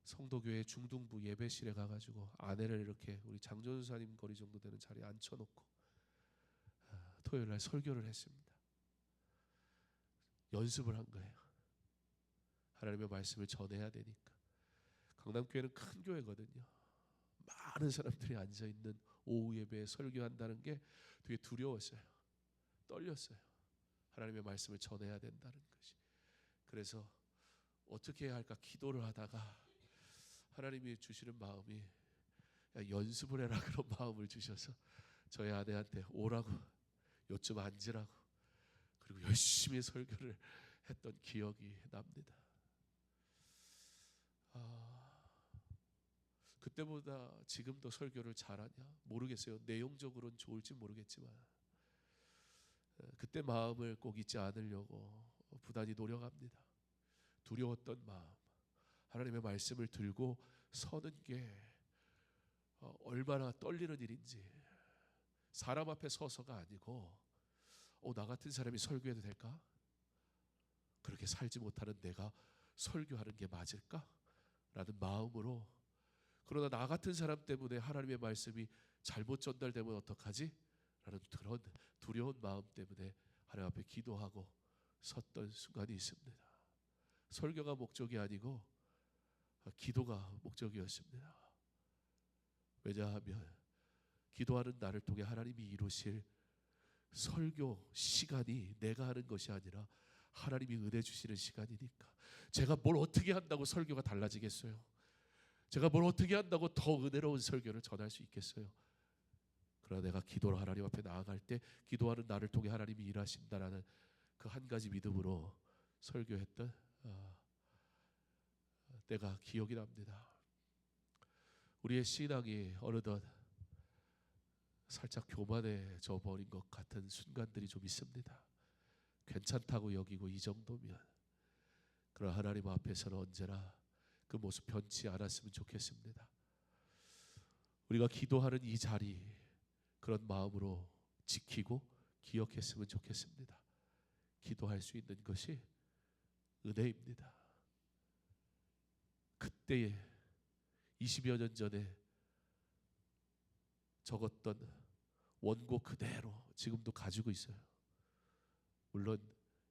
성도교회 중등부 예배실에 가가지고 아내를 이렇게 우리 장전사님 거리 정도 되는 자리에 앉혀놓고 토요일날 설교를 했습니다. 연습을 한 거예요. 하나님의 말씀을 전해야 되니까. 강남교회는 큰 교회거든요. 많은 사람들이 앉아있는 오후 예배에 설교한다는 게 되게 두려웠어요. 떨렸어요. 하나님의 말씀을 전해야 된다는 것이. 그래서 어떻게 해야 할까 기도를 하다가 하나님이 주시는 마음이 연습을 해라 그런 마음을 주셔서 저희 아내한테 오라고 요쯤 앉으라고 그리고 열심히 설교를 했던 기억이 납니다. 그때보다 지금도 설교를 잘하냐 모르겠어요. 내용적으로는 좋을지 모르겠지만 그때 마음을 꼭 잊지 않으려고 부단히 노력합니다. 두려웠던 마음, 하나님의 말씀을 들고 서는 게 얼마나 떨리는 일인지, 사람 앞에 서서가 아니고 나 같은 사람이 설교해도 될까? 그렇게 살지 못하는 내가 설교하는 게 맞을까? 라는 마음으로, 그러나 나 같은 사람 때문에 하나님의 말씀이 잘못 전달되면 어떡하지? 라는 그런 두려운 마음 때문에 하나님 앞에 기도하고 섰던 순간이 있습니다. 설교가 목적이 아니고 기도가 목적이었습니다. 왜냐하면 기도하는 나를 통해 하나님이 이루실 설교 시간이 내가 하는 것이 아니라 하나님이 은혜 주시는 시간이니까. 제가 뭘 어떻게 한다고 설교가 달라지겠어요? 제가 뭘 어떻게 한다고 더 은혜로운 설교를 전할 수 있겠어요? 그러나 내가 기도로 하나님 앞에 나아갈 때 기도하는 나를 통해 하나님이 일하신다라는 그 한 가지 믿음으로 설교했던 때가 기억이 납니다. 우리의 신앙이 어느덧 살짝 교만해져 버린 것 같은 순간들이 좀 있습니다. 괜찮다고 여기고 이 정도면. 그러나 하나님 앞에서는 언제나 그 모습 변치 않았으면 좋겠습니다. 우리가 기도하는 이 자리 그런 마음으로 지키고 기억했으면 좋겠습니다. 기도할 수 있는 것이 은혜입니다. 그때에 20여 년 전에 적었던 원고 그대로 지금도 가지고 있어요. 물론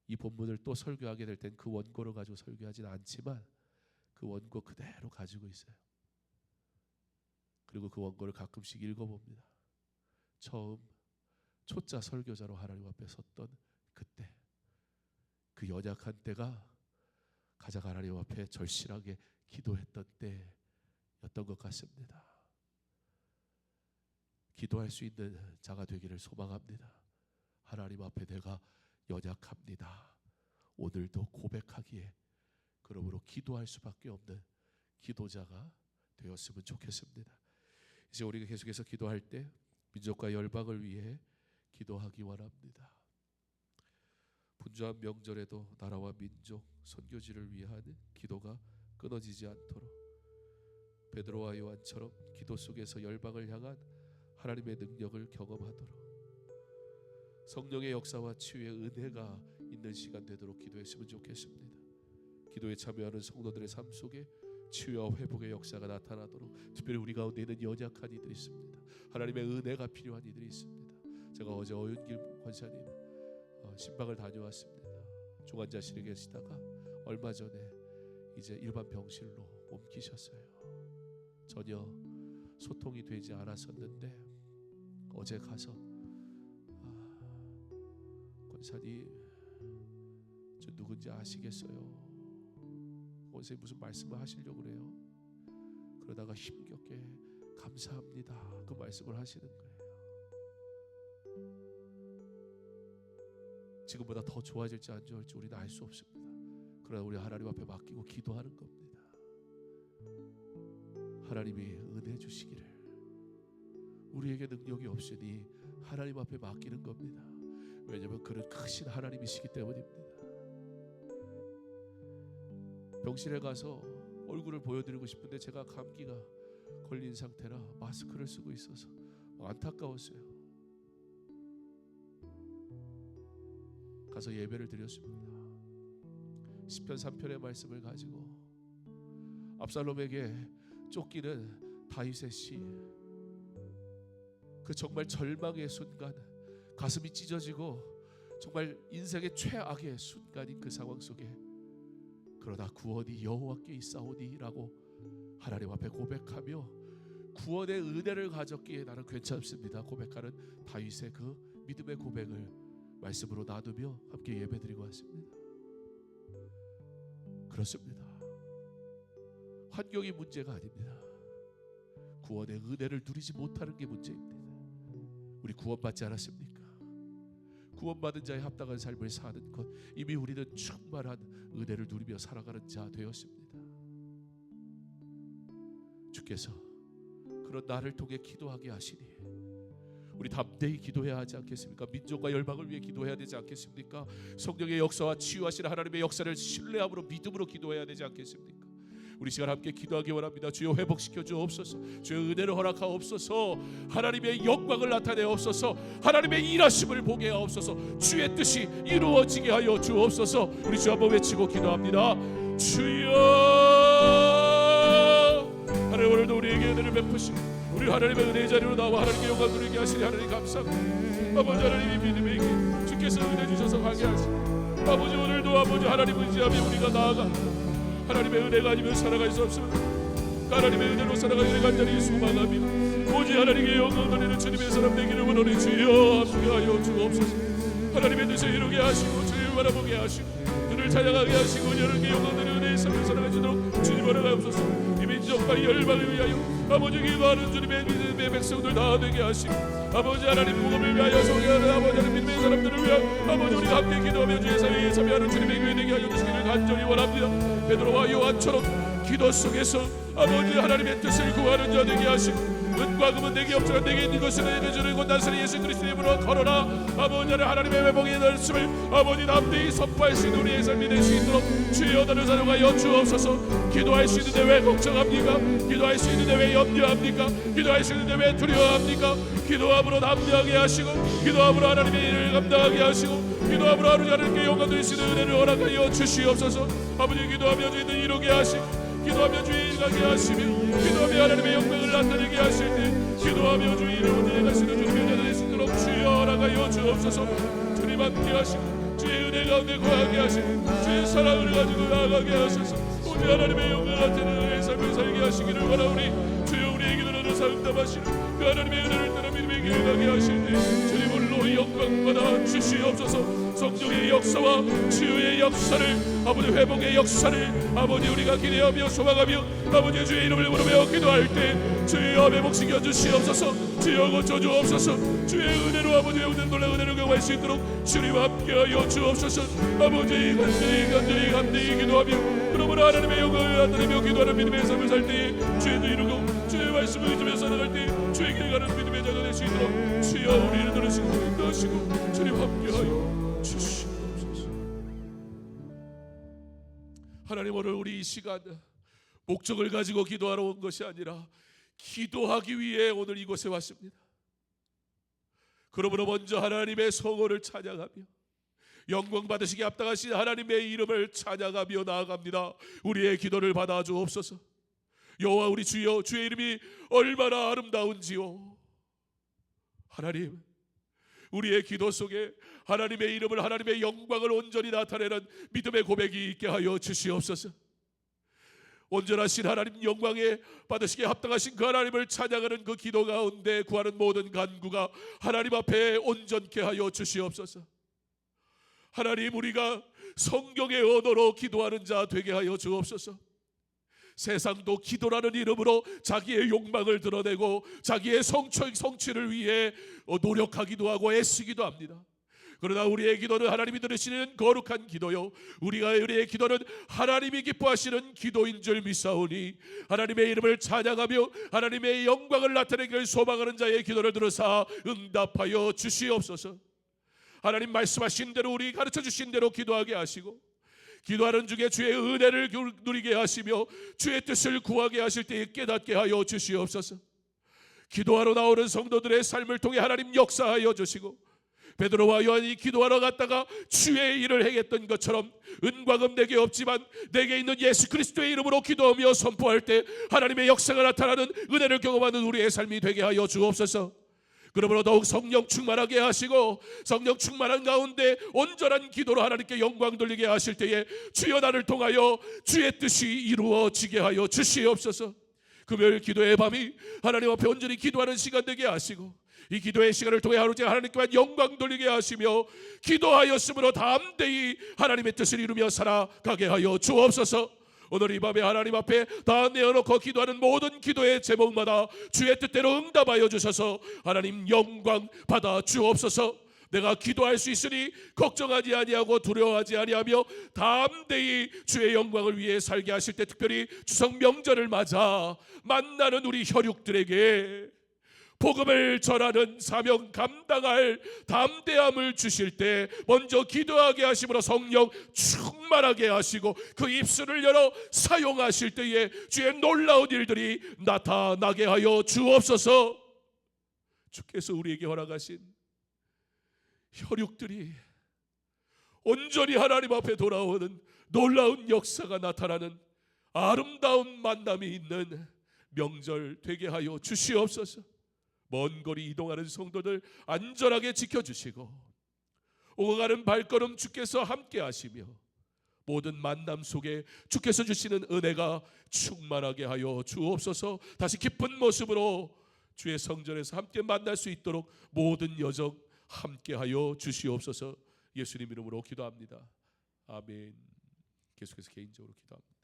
이 본문을 또 설교하게 될 땐 그 원고를 가지고 설교하지는 않지만 그 원고 그대로 가지고 있어요. 그리고 그 원고를 가끔씩 읽어봅니다. 처음 초짜 설교자로 하나님 앞에 섰던 그때, 그 연약한 때가 가장 하나님 앞에 절실하게 기도했던 때였던 것 같습니다. 기도할 수 있는 자가 되기를 소망합니다. 하나님 앞에 내가 연약합니다. 오늘도 고백하기에 그러므로 기도할 수밖에 없는 기도자가 되었으면 좋겠습니다. 이제 우리가 계속해서 기도할 때 민족과 열방을 위해 기도하기 원합니다. 분주한 명절에도 나라와 민족, 선교지를 위한 기도가 끊어지지 않도록 베드로와 요한처럼 기도 속에서 열방을 향한 하나님의 능력을 경험하도록 성령의 역사와 치유의 은혜가 있는 시간 되도록 기도했으면 좋겠습니다. 기도에 참여하는 성도들의 삶 속에 치유와 회복의 역사가 나타나도록, 특별히 우리 가운데 있는 연약한 이들이 있습니다. 하나님의 은혜가 필요한 이들이 있습니다. 제가 어제 어윤길 권사님 신방을 다녀왔습니다. 중환자실에 계시다가 얼마 전에 이제 일반 병실로 옮기셨어요. 전혀 소통이 되지 않았었는데 어제 가서 권사님 저 누군지 아시겠어요? 권사님 무슨 말씀을 하시려고 그래요? 그러다가 힘겹게 감사합니다 그 말씀을 하시는 거예요. 지금보다 더 좋아질지 안 좋아질지 우리는 알 수 없습니다. 그러나 우리 하나님 앞에 맡기고 기도하는 겁니다. 하나님이 은혜 주시기를, 우리에게 능력이 없으니 하나님 앞에 맡기는 겁니다. 왜냐하면 그는 크신 하나님이시기 때문입니다. 병실에 가서 얼굴을 보여드리고 싶은데 제가 감기가 걸린 상태라 마스크를 쓰고 있어서 안타까웠어요. 가서 예배를 드렸습니다. 시편 3편의 말씀을 가지고 압살롬에게 쫓기는 다윗의 시, 그 정말 절망의 순간, 가슴이 찢어지고 정말 인생의 최악의 순간인 그 상황 속에 그러나 구원이 여호와께 있사오니라고 하나님 앞에 고백하며 구원의 은혜를 가졌기에 나는 괜찮습니다 고백하는 다윗의 그 믿음의 고백을 말씀으로 나누며 함께 예배드리고 왔습니다. 그렇습니다. 환경이 문제가 아닙니다. 구원의 은혜를 누리지 못하는 게 문제입니다. 우리 구원받지 않았습니까? 구원받은 자의 합당한 삶을 사는 것, 이미 우리는 충만한 은혜를 누리며 살아가는 자 되었습니다. 주께서 그런 나를 통해 기도하게 하시니 우리 담대히 기도해야 하지 않겠습니까? 민족과 열방을 위해 기도해야 되지 않겠습니까? 성령의 역사와 치유하시는 하나님의 역사를 신뢰함으로 믿음으로 기도해야 되지 않겠습니까? 우리 시간 함께 기도하기 원합니다. 주여 회복시켜 주옵소서. 주여 은혜를 허락하옵소서. 하나님의 영광을 나타내옵소서. 하나님의 일하심을 보게 하옵소서. 주의 뜻이 이루어지게 하여 주옵소서. 우리 주 한번 외치고 기도합니다. 주여, 하나님 오늘도 우리에게 은혜를 베푸시고 우리 하나님의 은혜의 자리로 나와 하나님께 영광 누리게 하시니 하나님 감사합니다. 아버지 하나님의 믿음의 길 주께서 은혜 주셔서 가게 하시고 아버지 오늘도 아버지 하나님 의지하며 우리가 나아가 하나님의 은혜가 아니면 살아갈 수 없습니다. 하나님의 은혜로 살아가기를 간절히 소망하며 오직 하나님의 영광 누리는 주님의 사람 되기를 원하니 주여 함께하여 주옵소서. 하나님의 뜻을 이루게 하시고 주님을 바라보게 하시고 그를 찬양하게 하시고 여러분께 영광 누리는 은혜의 삶을 살아가시도록 주님 허락하옵소서. 이 민족과 열방을 위하여 아버지 기도하는 주님의 믿음의 백성들 다 되게 하시고 아버지 하나님 복음을 위하여 소개하는 아버지 하나님 믿음의 사람들을 위하여 아버지 우리가 함께 기도하며 주의 사회에 참여하는 주님의 교회 되게 하여 주시기를 간절히 원합니다. 베드로와 요한처럼 기도 속에서 아버지 하나님의 뜻을 구하는 자 되게 하시고 은과 금은 내게 없지만 내게 있는 것은 내게 주는 곧 나사렛 예수 그리스도의 이름으로 걸어라. 아버지 하나님의 회복의 말씀을 아버지 담대히 선포할 수 있는 우리의 삶이 될 수 있도록 주여 나를 사용하여 주옵소서. 기도할 수 있는데 왜 걱정합니까? 기도할 수 있는데 왜 염려합니까? 기도할 수 있는데 왜 두려워합니까? 기도함으로 담대하게 하시고 기도함으로 하나님의 일을 감당하게 하시고 기도함으로 하나님께 영광 드리시는 은혜를 허락하여 주시옵소서. 아버지 기도하며 주님을 이루게 하시고 기도하며 주의 일하게 하시며 기도하며 하나님의 영광을 나타내게 하실 때 기도하며 주의 이름을 예가시는 주님의 자들이 있도록 주여 허락하여 주옵소서. 주님 함께 하시고 주의 은혜 가운데 거하게 하시고 주의 사랑을 가지고 나아가게 하소서. 오직 하나님의 영광을 나타내는 은혜의 삶을 살게 하시기를 원하오니 주여 우리의 기도를 응답하시는 그 하나님의 은혜를 따라 믿음의 길을 가게 하실 때 주님 홀로 영광받아 주시옵소서. 성령의 역사와 치유의 역사를 아버지 회복의 역사를 아버지 우리가 기대하며 소망하며 아버지 주의 이름을 부르며 기도할 때 주여 회복시켜 주시옵소서. 주여 고쳐 주옵소서. 주의 은혜로 아버지의 은혜 놀라 은혜를 경험할 수 있도록 주님 함께하여 주옵소서. 아버지 간절히 기도하며 그러므로 하나님의 영광을 나타내며 기도하는 믿음의 삶을 살 때에 주의 뜻 이루고 주의 말씀을 잊으며 살아갈 때 주의 길 가는 믿음의 자가 될 수 있도록 주여 우리를 들으시고 인도하시고 주님 함께하여 주시옵소서. 하나님, 오늘 우리 이 시간 목적을 가지고 기도하러 온 것이 아니라 기도하기 위해 오늘 이곳에 왔습니다. 그러므로 먼저 하나님의 성호를 찬양하며 영광 받으시기 합당하신 하나님의 이름을 찬양하며 나아갑니다. 우리의 기도를 받아 주옵소서. 여호와 우리 주여, 주의 이름이 얼마나 아름다운지요. 하나님, 우리의 기도 속에 하나님의 이름을, 하나님의 영광을 온전히 나타내는 믿음의 고백이 있게 하여 주시옵소서. 온전하신 하나님, 영광에 받으시기에 합당하신 그 하나님을 찬양하는 그 기도 가운데 구하는 모든 간구가 하나님 앞에 온전케 하여 주시옵소서. 하나님, 우리가 성경의 언어로 기도하는 자 되게 하여 주옵소서. 세상도 기도라는 이름으로 자기의 욕망을 드러내고 자기의 성취를 위해 노력하기도 하고 애쓰기도 합니다. 그러나 우리의 기도는 하나님이 들으시는 거룩한 기도요, 우리의 기도는 하나님이 기뻐하시는 기도인 줄 믿사오니 하나님의 이름을 찬양하며 하나님의 영광을 나타내기를 소망하는 자의 기도를 들으사 응답하여 주시옵소서. 하나님 말씀하신 대로, 우리 가르쳐 주신 대로 기도하게 하시고, 기도하는 중에 주의 은혜를 누리게 하시며 주의 뜻을 구하게 하실 때에 깨닫게 하여 주시옵소서. 기도하러 나오는 성도들의 삶을 통해 하나님 역사하여 주시고, 베드로와 요한이 기도하러 갔다가 주의 일을 행했던 것처럼 은과 금 내게 없지만 내게 있는 예수 그리스도의 이름으로 기도하며 선포할 때 하나님의 역사가 나타나는 은혜를 경험하는 우리의 삶이 되게 하여 주옵소서. 그러므로 더욱 성령 충만하게 하시고, 성령 충만한 가운데 온전한 기도로 하나님께 영광 돌리게 하실 때에 주여, 나를 통하여 주의 뜻이 이루어지게 하여 주시옵소서. 금요일 기도의 밤이 하나님 앞에 온전히 기도하는 시간 되게 하시고, 이 기도의 시간을 통해 하루째 하나님께만 영광 돌리게 하시며 기도하였으므로 담대히 하나님의 뜻을 이루며 살아가게 하여 주옵소서. 오늘 이 밤에 하나님 앞에 다 내어놓고 기도하는 모든 기도의 제목마다 주의 뜻대로 응답하여 주셔서 하나님 영광 받아 주옵소서. 내가 기도할 수 있으니 걱정하지 아니하고 두려워하지 아니하며 담대히 주의 영광을 위해 살게 하실 때, 특별히 추석 명절을 맞아 만나는 우리 혈육들에게 복음을 전하는 사명 감당할 담대함을 주실 때 먼저 기도하게 하심으로 성령 충만하게 하시고 그 입술을 열어 사용하실 때에 주의 놀라운 일들이 나타나게 하여 주옵소서. 주께서 우리에게 허락하신 혈육들이 온전히 하나님 앞에 돌아오는 놀라운 역사가 나타나는 아름다운 만남이 있는 명절 되게 하여 주시옵소서. 먼 거리 이동하는 성도들 안전하게 지켜주시고, 오고 가는 발걸음 주께서 함께 하시며 모든 만남 속에 주께서 주시는 은혜가 충만하게 하여 주옵소서. 다시 기쁜 모습으로 주의 성전에서 함께 만날 수 있도록 모든 여정 함께 하여 주시옵소서. 예수님 이름으로 기도합니다. 아멘. 계속해서 개인적으로 기도합니다.